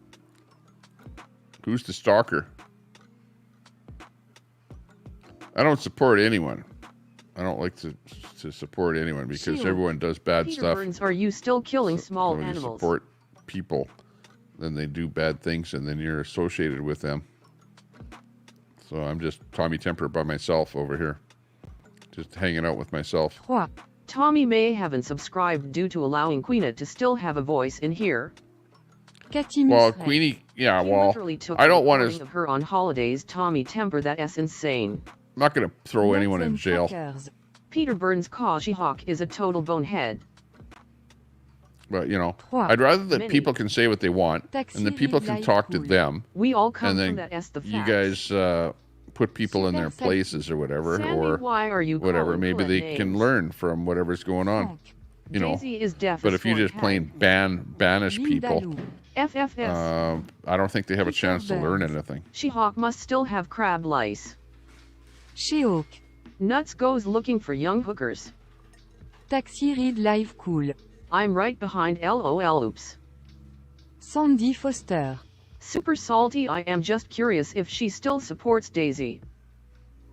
Who's the stalker? I don't support anyone. I don't like to support anyone because Shield. everyone does bad Peter stuff. Burns, are you still killing small When you animals? support people, then they do bad things and then you're associated with them. So I'm just Tommy Temper by myself over here. Just hanging out with myself. 3. Tommy may haven't subscribed due to allowing Queena to still have a voice in here. Catinus Well, Rex. Queenie, yeah, He well, literally took I don't a want recording to, of her on holidays. Tommy Temper, that's insane. I'm not going to throw Nuts anyone in and jail. Crackers. Peter Burns cause She-Hawk is a total bonehead. But, you know, 3. I'd rather that Many. people can say what they want Taxi and the people can Red talk to Light them. We all come And then from that S the You facts. guys put people in their Super places or whatever, Sandy, or why are you whatever. calling Maybe Colette they names? can learn from whatever's going on. Frank. you know. Daisy is deaf But as if you for a just cat. plain banish people, Lindaloo. FFS. I don't think they have a chance to learn anything. She-Hawk must still have crab lice. She-Hawk. Nuts goes looking for young hookers. Taxi Read Live Cool. I'm right behind LOL. Oops. Sandy Foster. Super salty. I am just curious if she still supports Daisy.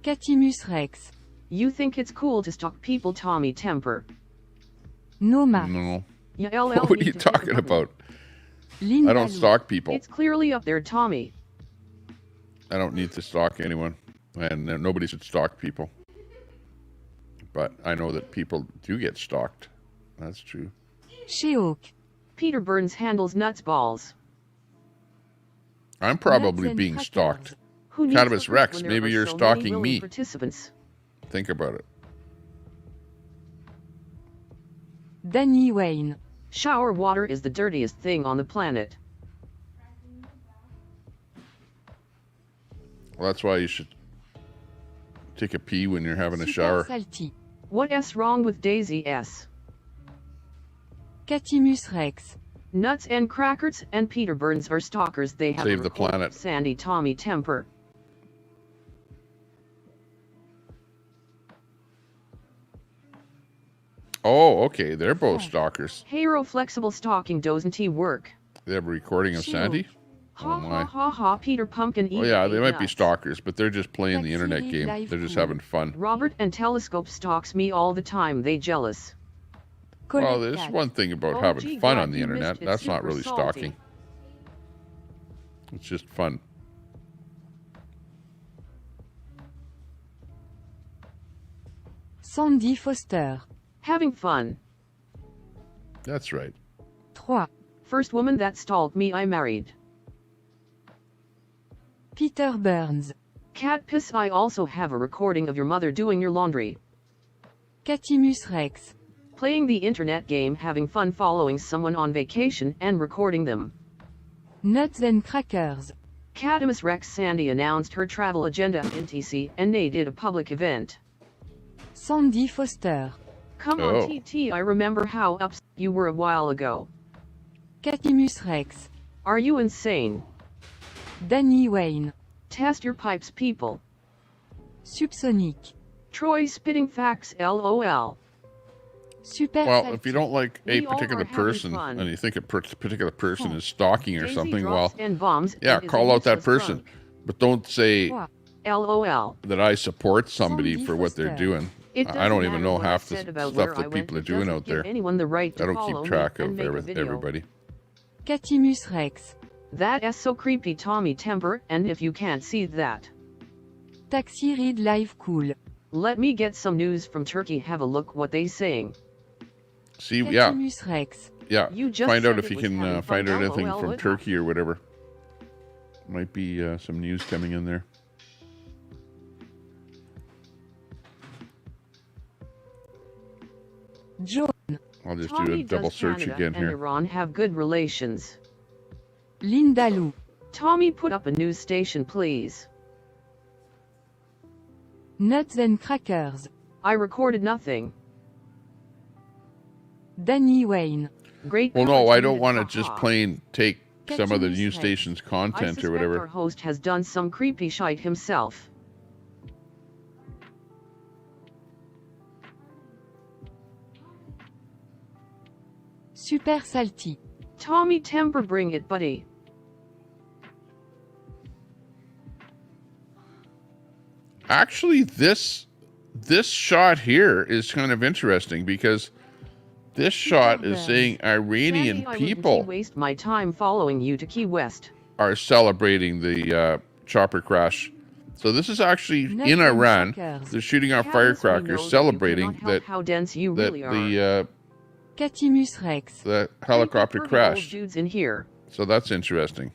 Catimus Rex. You think it's cool to stalk people, Tommy Temper? Noma. No. Yeah, LL What are need you to take a talking button. about? Lindaloo. I don't stalk people. It's clearly up there, Tommy. I don't need to stalk anyone, and nobody should stalk people. But I know that people do get stalked. That's true. She-Hawk. Peter Burns handles nuts balls. I'm probably Nuts and being crackers. stalked. Who needs Cannabis hookers Rex, when there maybe are you're so many stalking willing me. Participants. Think about it. Danny Wayne. Shower water is the dirtiest thing on the planet. Well, that's why you should take a pee when you're having a Super shower. Salty. What's wrong with Daisy S? Catimus Rex. Nuts and crackers and Peter Burns are stalkers. They have Save a the record planet. of Sandy Tommy Temper. Oh, okay. They're both stalkers. Hero flexible stalking doesn't work. They have a recording of Sandy? Ha Oh ha my. ha ha. Peter Pumpkin Oh eats yeah, they might be nuts. stalkers, but they're just playing the Taxi internet Read game. Live They're just Cool. having fun. Robert and Telescope stalks me all the time. They jealous. Well, Colette there's Cat. one thing about Oh, having gee, fun glad on the you internet. missed it. That's not Super really salty. stalking. It's just fun. Sandy Foster. Having fun. That's right. 3. First woman that stalked me I married. Peter Burns. Cat piss. I also have a recording of your mother doing your laundry. Catimus Rex. Playing the internet game, having fun following someone on vacation and recording them. Nuts and Crackers. Catimus Rex. Sandy announced her travel agenda in TC and they did a public event. Sandy Foster. Come Oh. on TT, I remember how upset you were a while ago. Catimus Rex. Are you insane? Danny Wayne. Test your pipes, people. Subsonic. Troy spitting facts LOL. Super Well, Salty. if you don't like a We all particular are having person fun. and you think a particular person is stalking or Daisy something, drops well, and bombs yeah, and is call a out that useless person. drunk. But don't say 3. LOL. that I support somebody Sandy for what they're Foster. doing. It I doesn't don't even matter know what I half the said about stuff where I that went. people are It doing doesn't out give there. anyone the right to I don't follow keep track me and of make a video. everybody. Catimus Rex. That's so creepy, Tommy Temper, and if you can't see that, Taxi Read Live Cool. let me get some news from Turkey. Have a look what they saying. See, yeah, Catimus Rex. yeah. You just Find out said if it you was can having find fun, out anything LOL, from what Turkey or whatever. Might be some news coming in there. John. I'll just do Tommy, a double does search Canada again and here. Iran have good relations? Lindaloo. Tommy, put up a news station, please. Nuts and Crackers. I recorded nothing. Danny Wayne. Great. Well, no, I coverage, don't want to haha. just plain take some of the Catimus news Rex. station's I content suspect or whatever. our host has done some creepy shite himself. Super Salty. Tommy Temper, bring it, buddy. Actually, this shot here is kind of interesting because this shot is saying Iranian Sandy, I wouldn't people waste my time following you to Key West. are celebrating the chopper crash. So this is actually Nuts in and Iran. crackers. They're shooting off Cats, we know firecrackers, that you celebrating cannot help how dense you that really are. Catimus Rex. the helicopter Pretty old crashed. dudes in here. So that's interesting.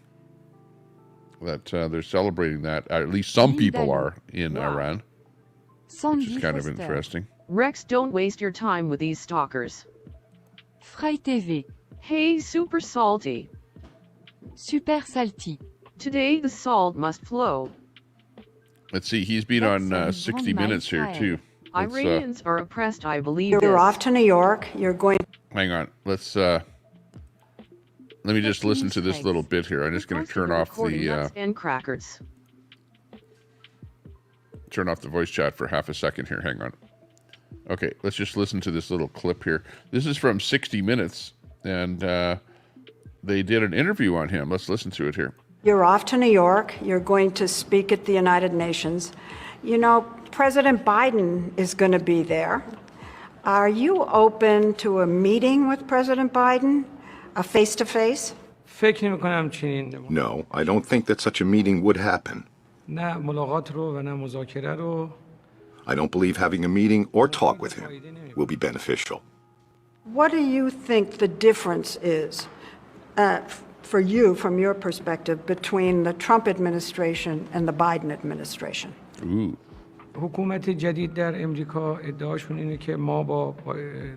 That they're celebrating that. At least some people are in Wow. Iran, which Sandy is kind of Foster. interesting. Rex, don't waste your time with these stalkers. Fry TV. Hey, super salty. Super Salty. Today the salt must flow. Let's see. He's been That's on some 60 Grand Minutes here Mile too. Iranians are oppressed, I believe. You're off to New York. You're going. Hang on. Let me just listen to this little bit here. I'm just going to turn off the and crackers. Turn off the voice chat for half a second here. Hang on. Okay, let's just listen to this little clip here. This is from 60 Minutes, and they did an interview on him. Let's listen to it here. You're off to New York. You're going to speak at the United Nations. You know, President Biden is going to be there. Are you open to a meeting with President Biden, a face-to-face? فکر نمی‌کنم چنین No, I don't think that such a meeting would happen. نه ملاقات رو و نه مذاکره رو I don't believe having a meeting or talk with him will be beneficial. What do you think the difference is for you, from your perspective, between the Trump administration and the Biden administration? Ooh. حکومت جدید در امریکا ادعاشون اینه که ما با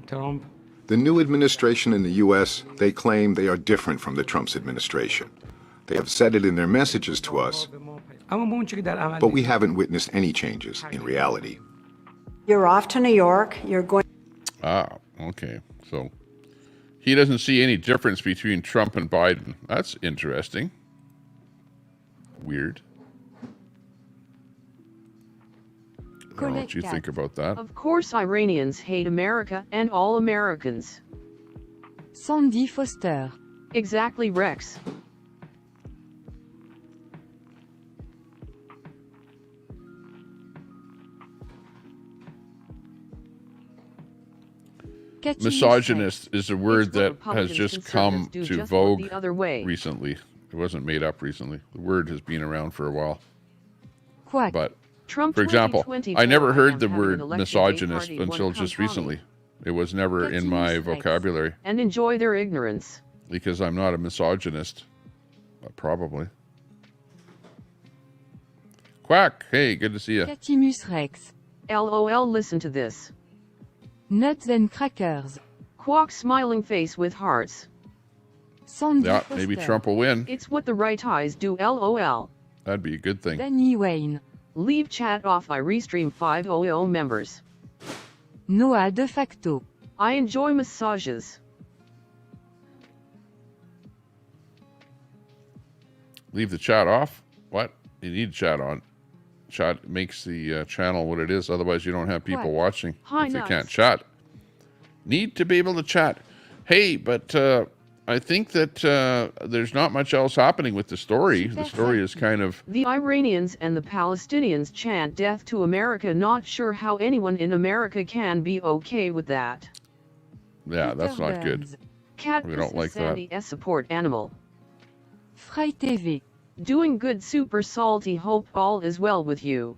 ترامپ The new administration in the U.S., they claim they are different from the Trump's administration. They have said it in their messages to us, but we haven't witnessed any changes in reality. You're off to New York. You're going. Ah, okay. So he doesn't see any difference between Trump and Biden. That's interesting. Weird. I don't know what you think about that. Of course, Iranians hate America and all Americans. Sandy Foster. Exactly, Rex. Misogynist is a word that has just come to vogue the other way. recently. It wasn't made up recently. The word has been around for a while. Quack. But, Trump for example, 2020 I never heard the having word an election misogynist day party until one just compounding. recently. It was never in my vocabulary And enjoy their ignorance. because I'm not a misogynist. Probably. Quack! Hey, good to see you. Catimus Rex. LOL, listen to this. Nuts and crackers. Quack smiling face with hearts. Sandy Yeah, Foster. maybe Trump will win. It's what the right eyes do, LOL. That'd be a good thing. Danny Wayne. Leave chat off, I restream 500 members. Noah de facto. I enjoy massages. Leave the chat off? What? You need chat on. Chat makes the channel what it is. Otherwise, you don't have people What? watching Hi, if they nuts. can't chat. Need to be able to chat. Hey, but I think that there's not much else happening with the story. The story is kind of... The Iranians and the Palestinians chant death to America. Not sure how anyone in America can be okay with that. Yeah, that's not good. Cat We don't like that. Sandy S support animal. Fry TV. Doing good, super salty. Hope all is well with you.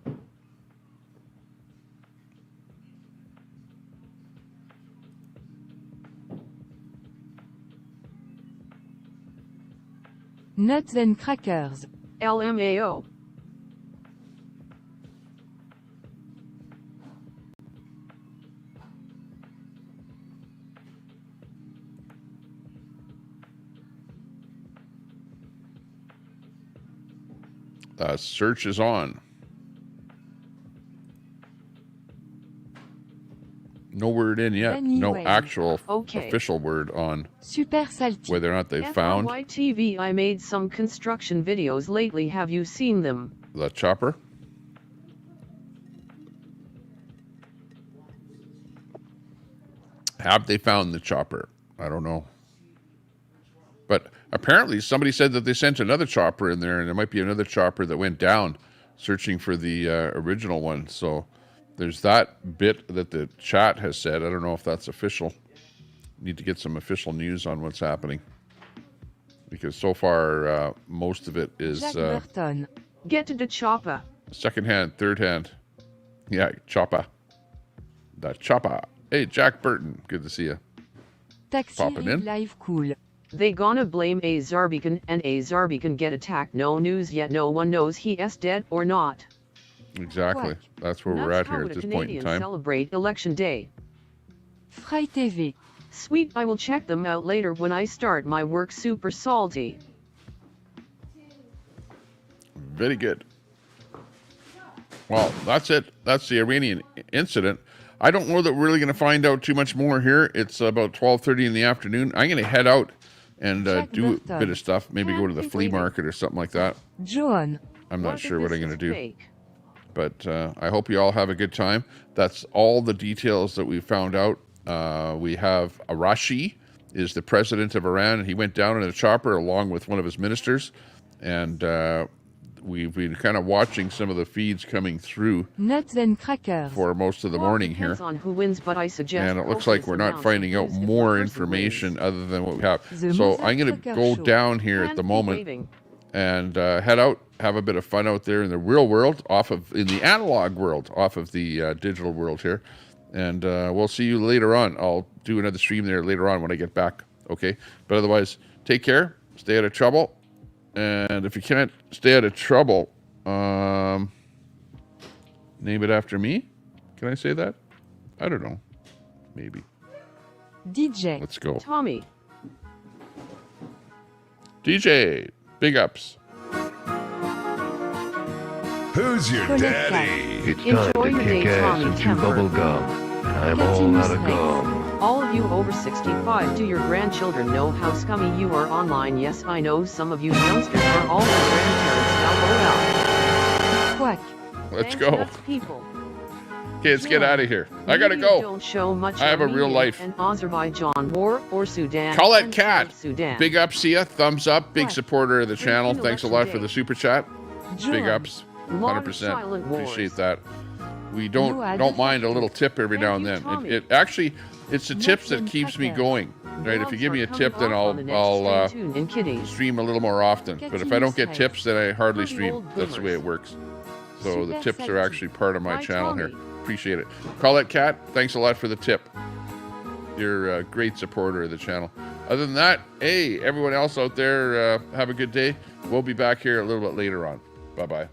Nuts and crackers. LMAO. Search is on. No word in yet. No Anyway. actual Okay. official word on Super salty. whether or not they've found FYTV, I made some construction videos lately. Have you seen them? the chopper. Have they found the chopper? I don't know. But apparently somebody said that they sent another chopper in there, and there might be another chopper that went down searching for the original one. So there's that bit that the chat has said. I don't know if that's official. Need to get some official news on what's happening. Because so far, most of it is Jack Burton. Get to the chopper. second hand, third hand. Yeah, chopper. The chopper. Hey, Jack Burton. Good to see you. Taxi Popping in. Live Cool. They gonna blame a Zarbekan and a Zarbekan get attacked. No news yet. No one knows he is dead or not. Exactly. Quack. That's where we're Nuts, at how here would at a this point in Canadian time. celebrate election day? Fry TV. Sweet, I will check them out later when I start my work. Super salty. Very good. Well, that's it. That's the Iranian incident. I don't know that we're really going to find out too much more here. It's about 12:30 in the afternoon. I'm going to head out and do a bit of stuff. Maybe go to the flea market or something like that. John. I'm not sure what I'm going to do. But I hope you all have a good time. That's all the details that we found out. We have Raisi is the president of Iran. He went down in a chopper along with one of his ministers. And we've been kind of watching some of the feeds coming through for most of the morning here. On who wins, but I suggest and it looks like we're not finding out more information other than what we have. So I'm going to go down here at the moment and head out, have a bit of fun out there in the real world, in the analog world, off of the digital world here. And we'll see you later on. I'll do another stream there later on when I get back. Okay. But otherwise, take care. Stay out of trouble. And if you can't stay out of trouble, name it after me. Can I say that? I don't know. Maybe. DJ. Let's go. Tommy. DJ. Big ups. Who's your daddy? It's time to kick ass and chew bubble gum. I'm all out of gum. All of you over 65, do your grandchildren know how scummy you are online? Yes, I know some of you youngsters are all your grandparents. Now go out. Quack. Let's go. People. Okay, let's get out of here. I gotta go. Don't show much I have a real life. In Azerbaijan war or Sudan. Call that cat. Sudan. Big ups to you. Thumbs up. Big supporter of the channel. Thanks a lot for the super chat. Big ups. 100%. Appreciate that. We don't mind a little tip every now and then. It actually, it's the tips that keeps me going. Right? If you give me a tip, then I'll stream a little more often. But if I don't get tips, then I hardly stream. That's the way it works. So the tips are actually part of my channel here. Appreciate it. Call that cat. Thanks a lot for the tip. You're a great supporter of the channel. Other than that, hey, everyone else out there, have a good day. We'll be back here a little bit later on. Bye-bye.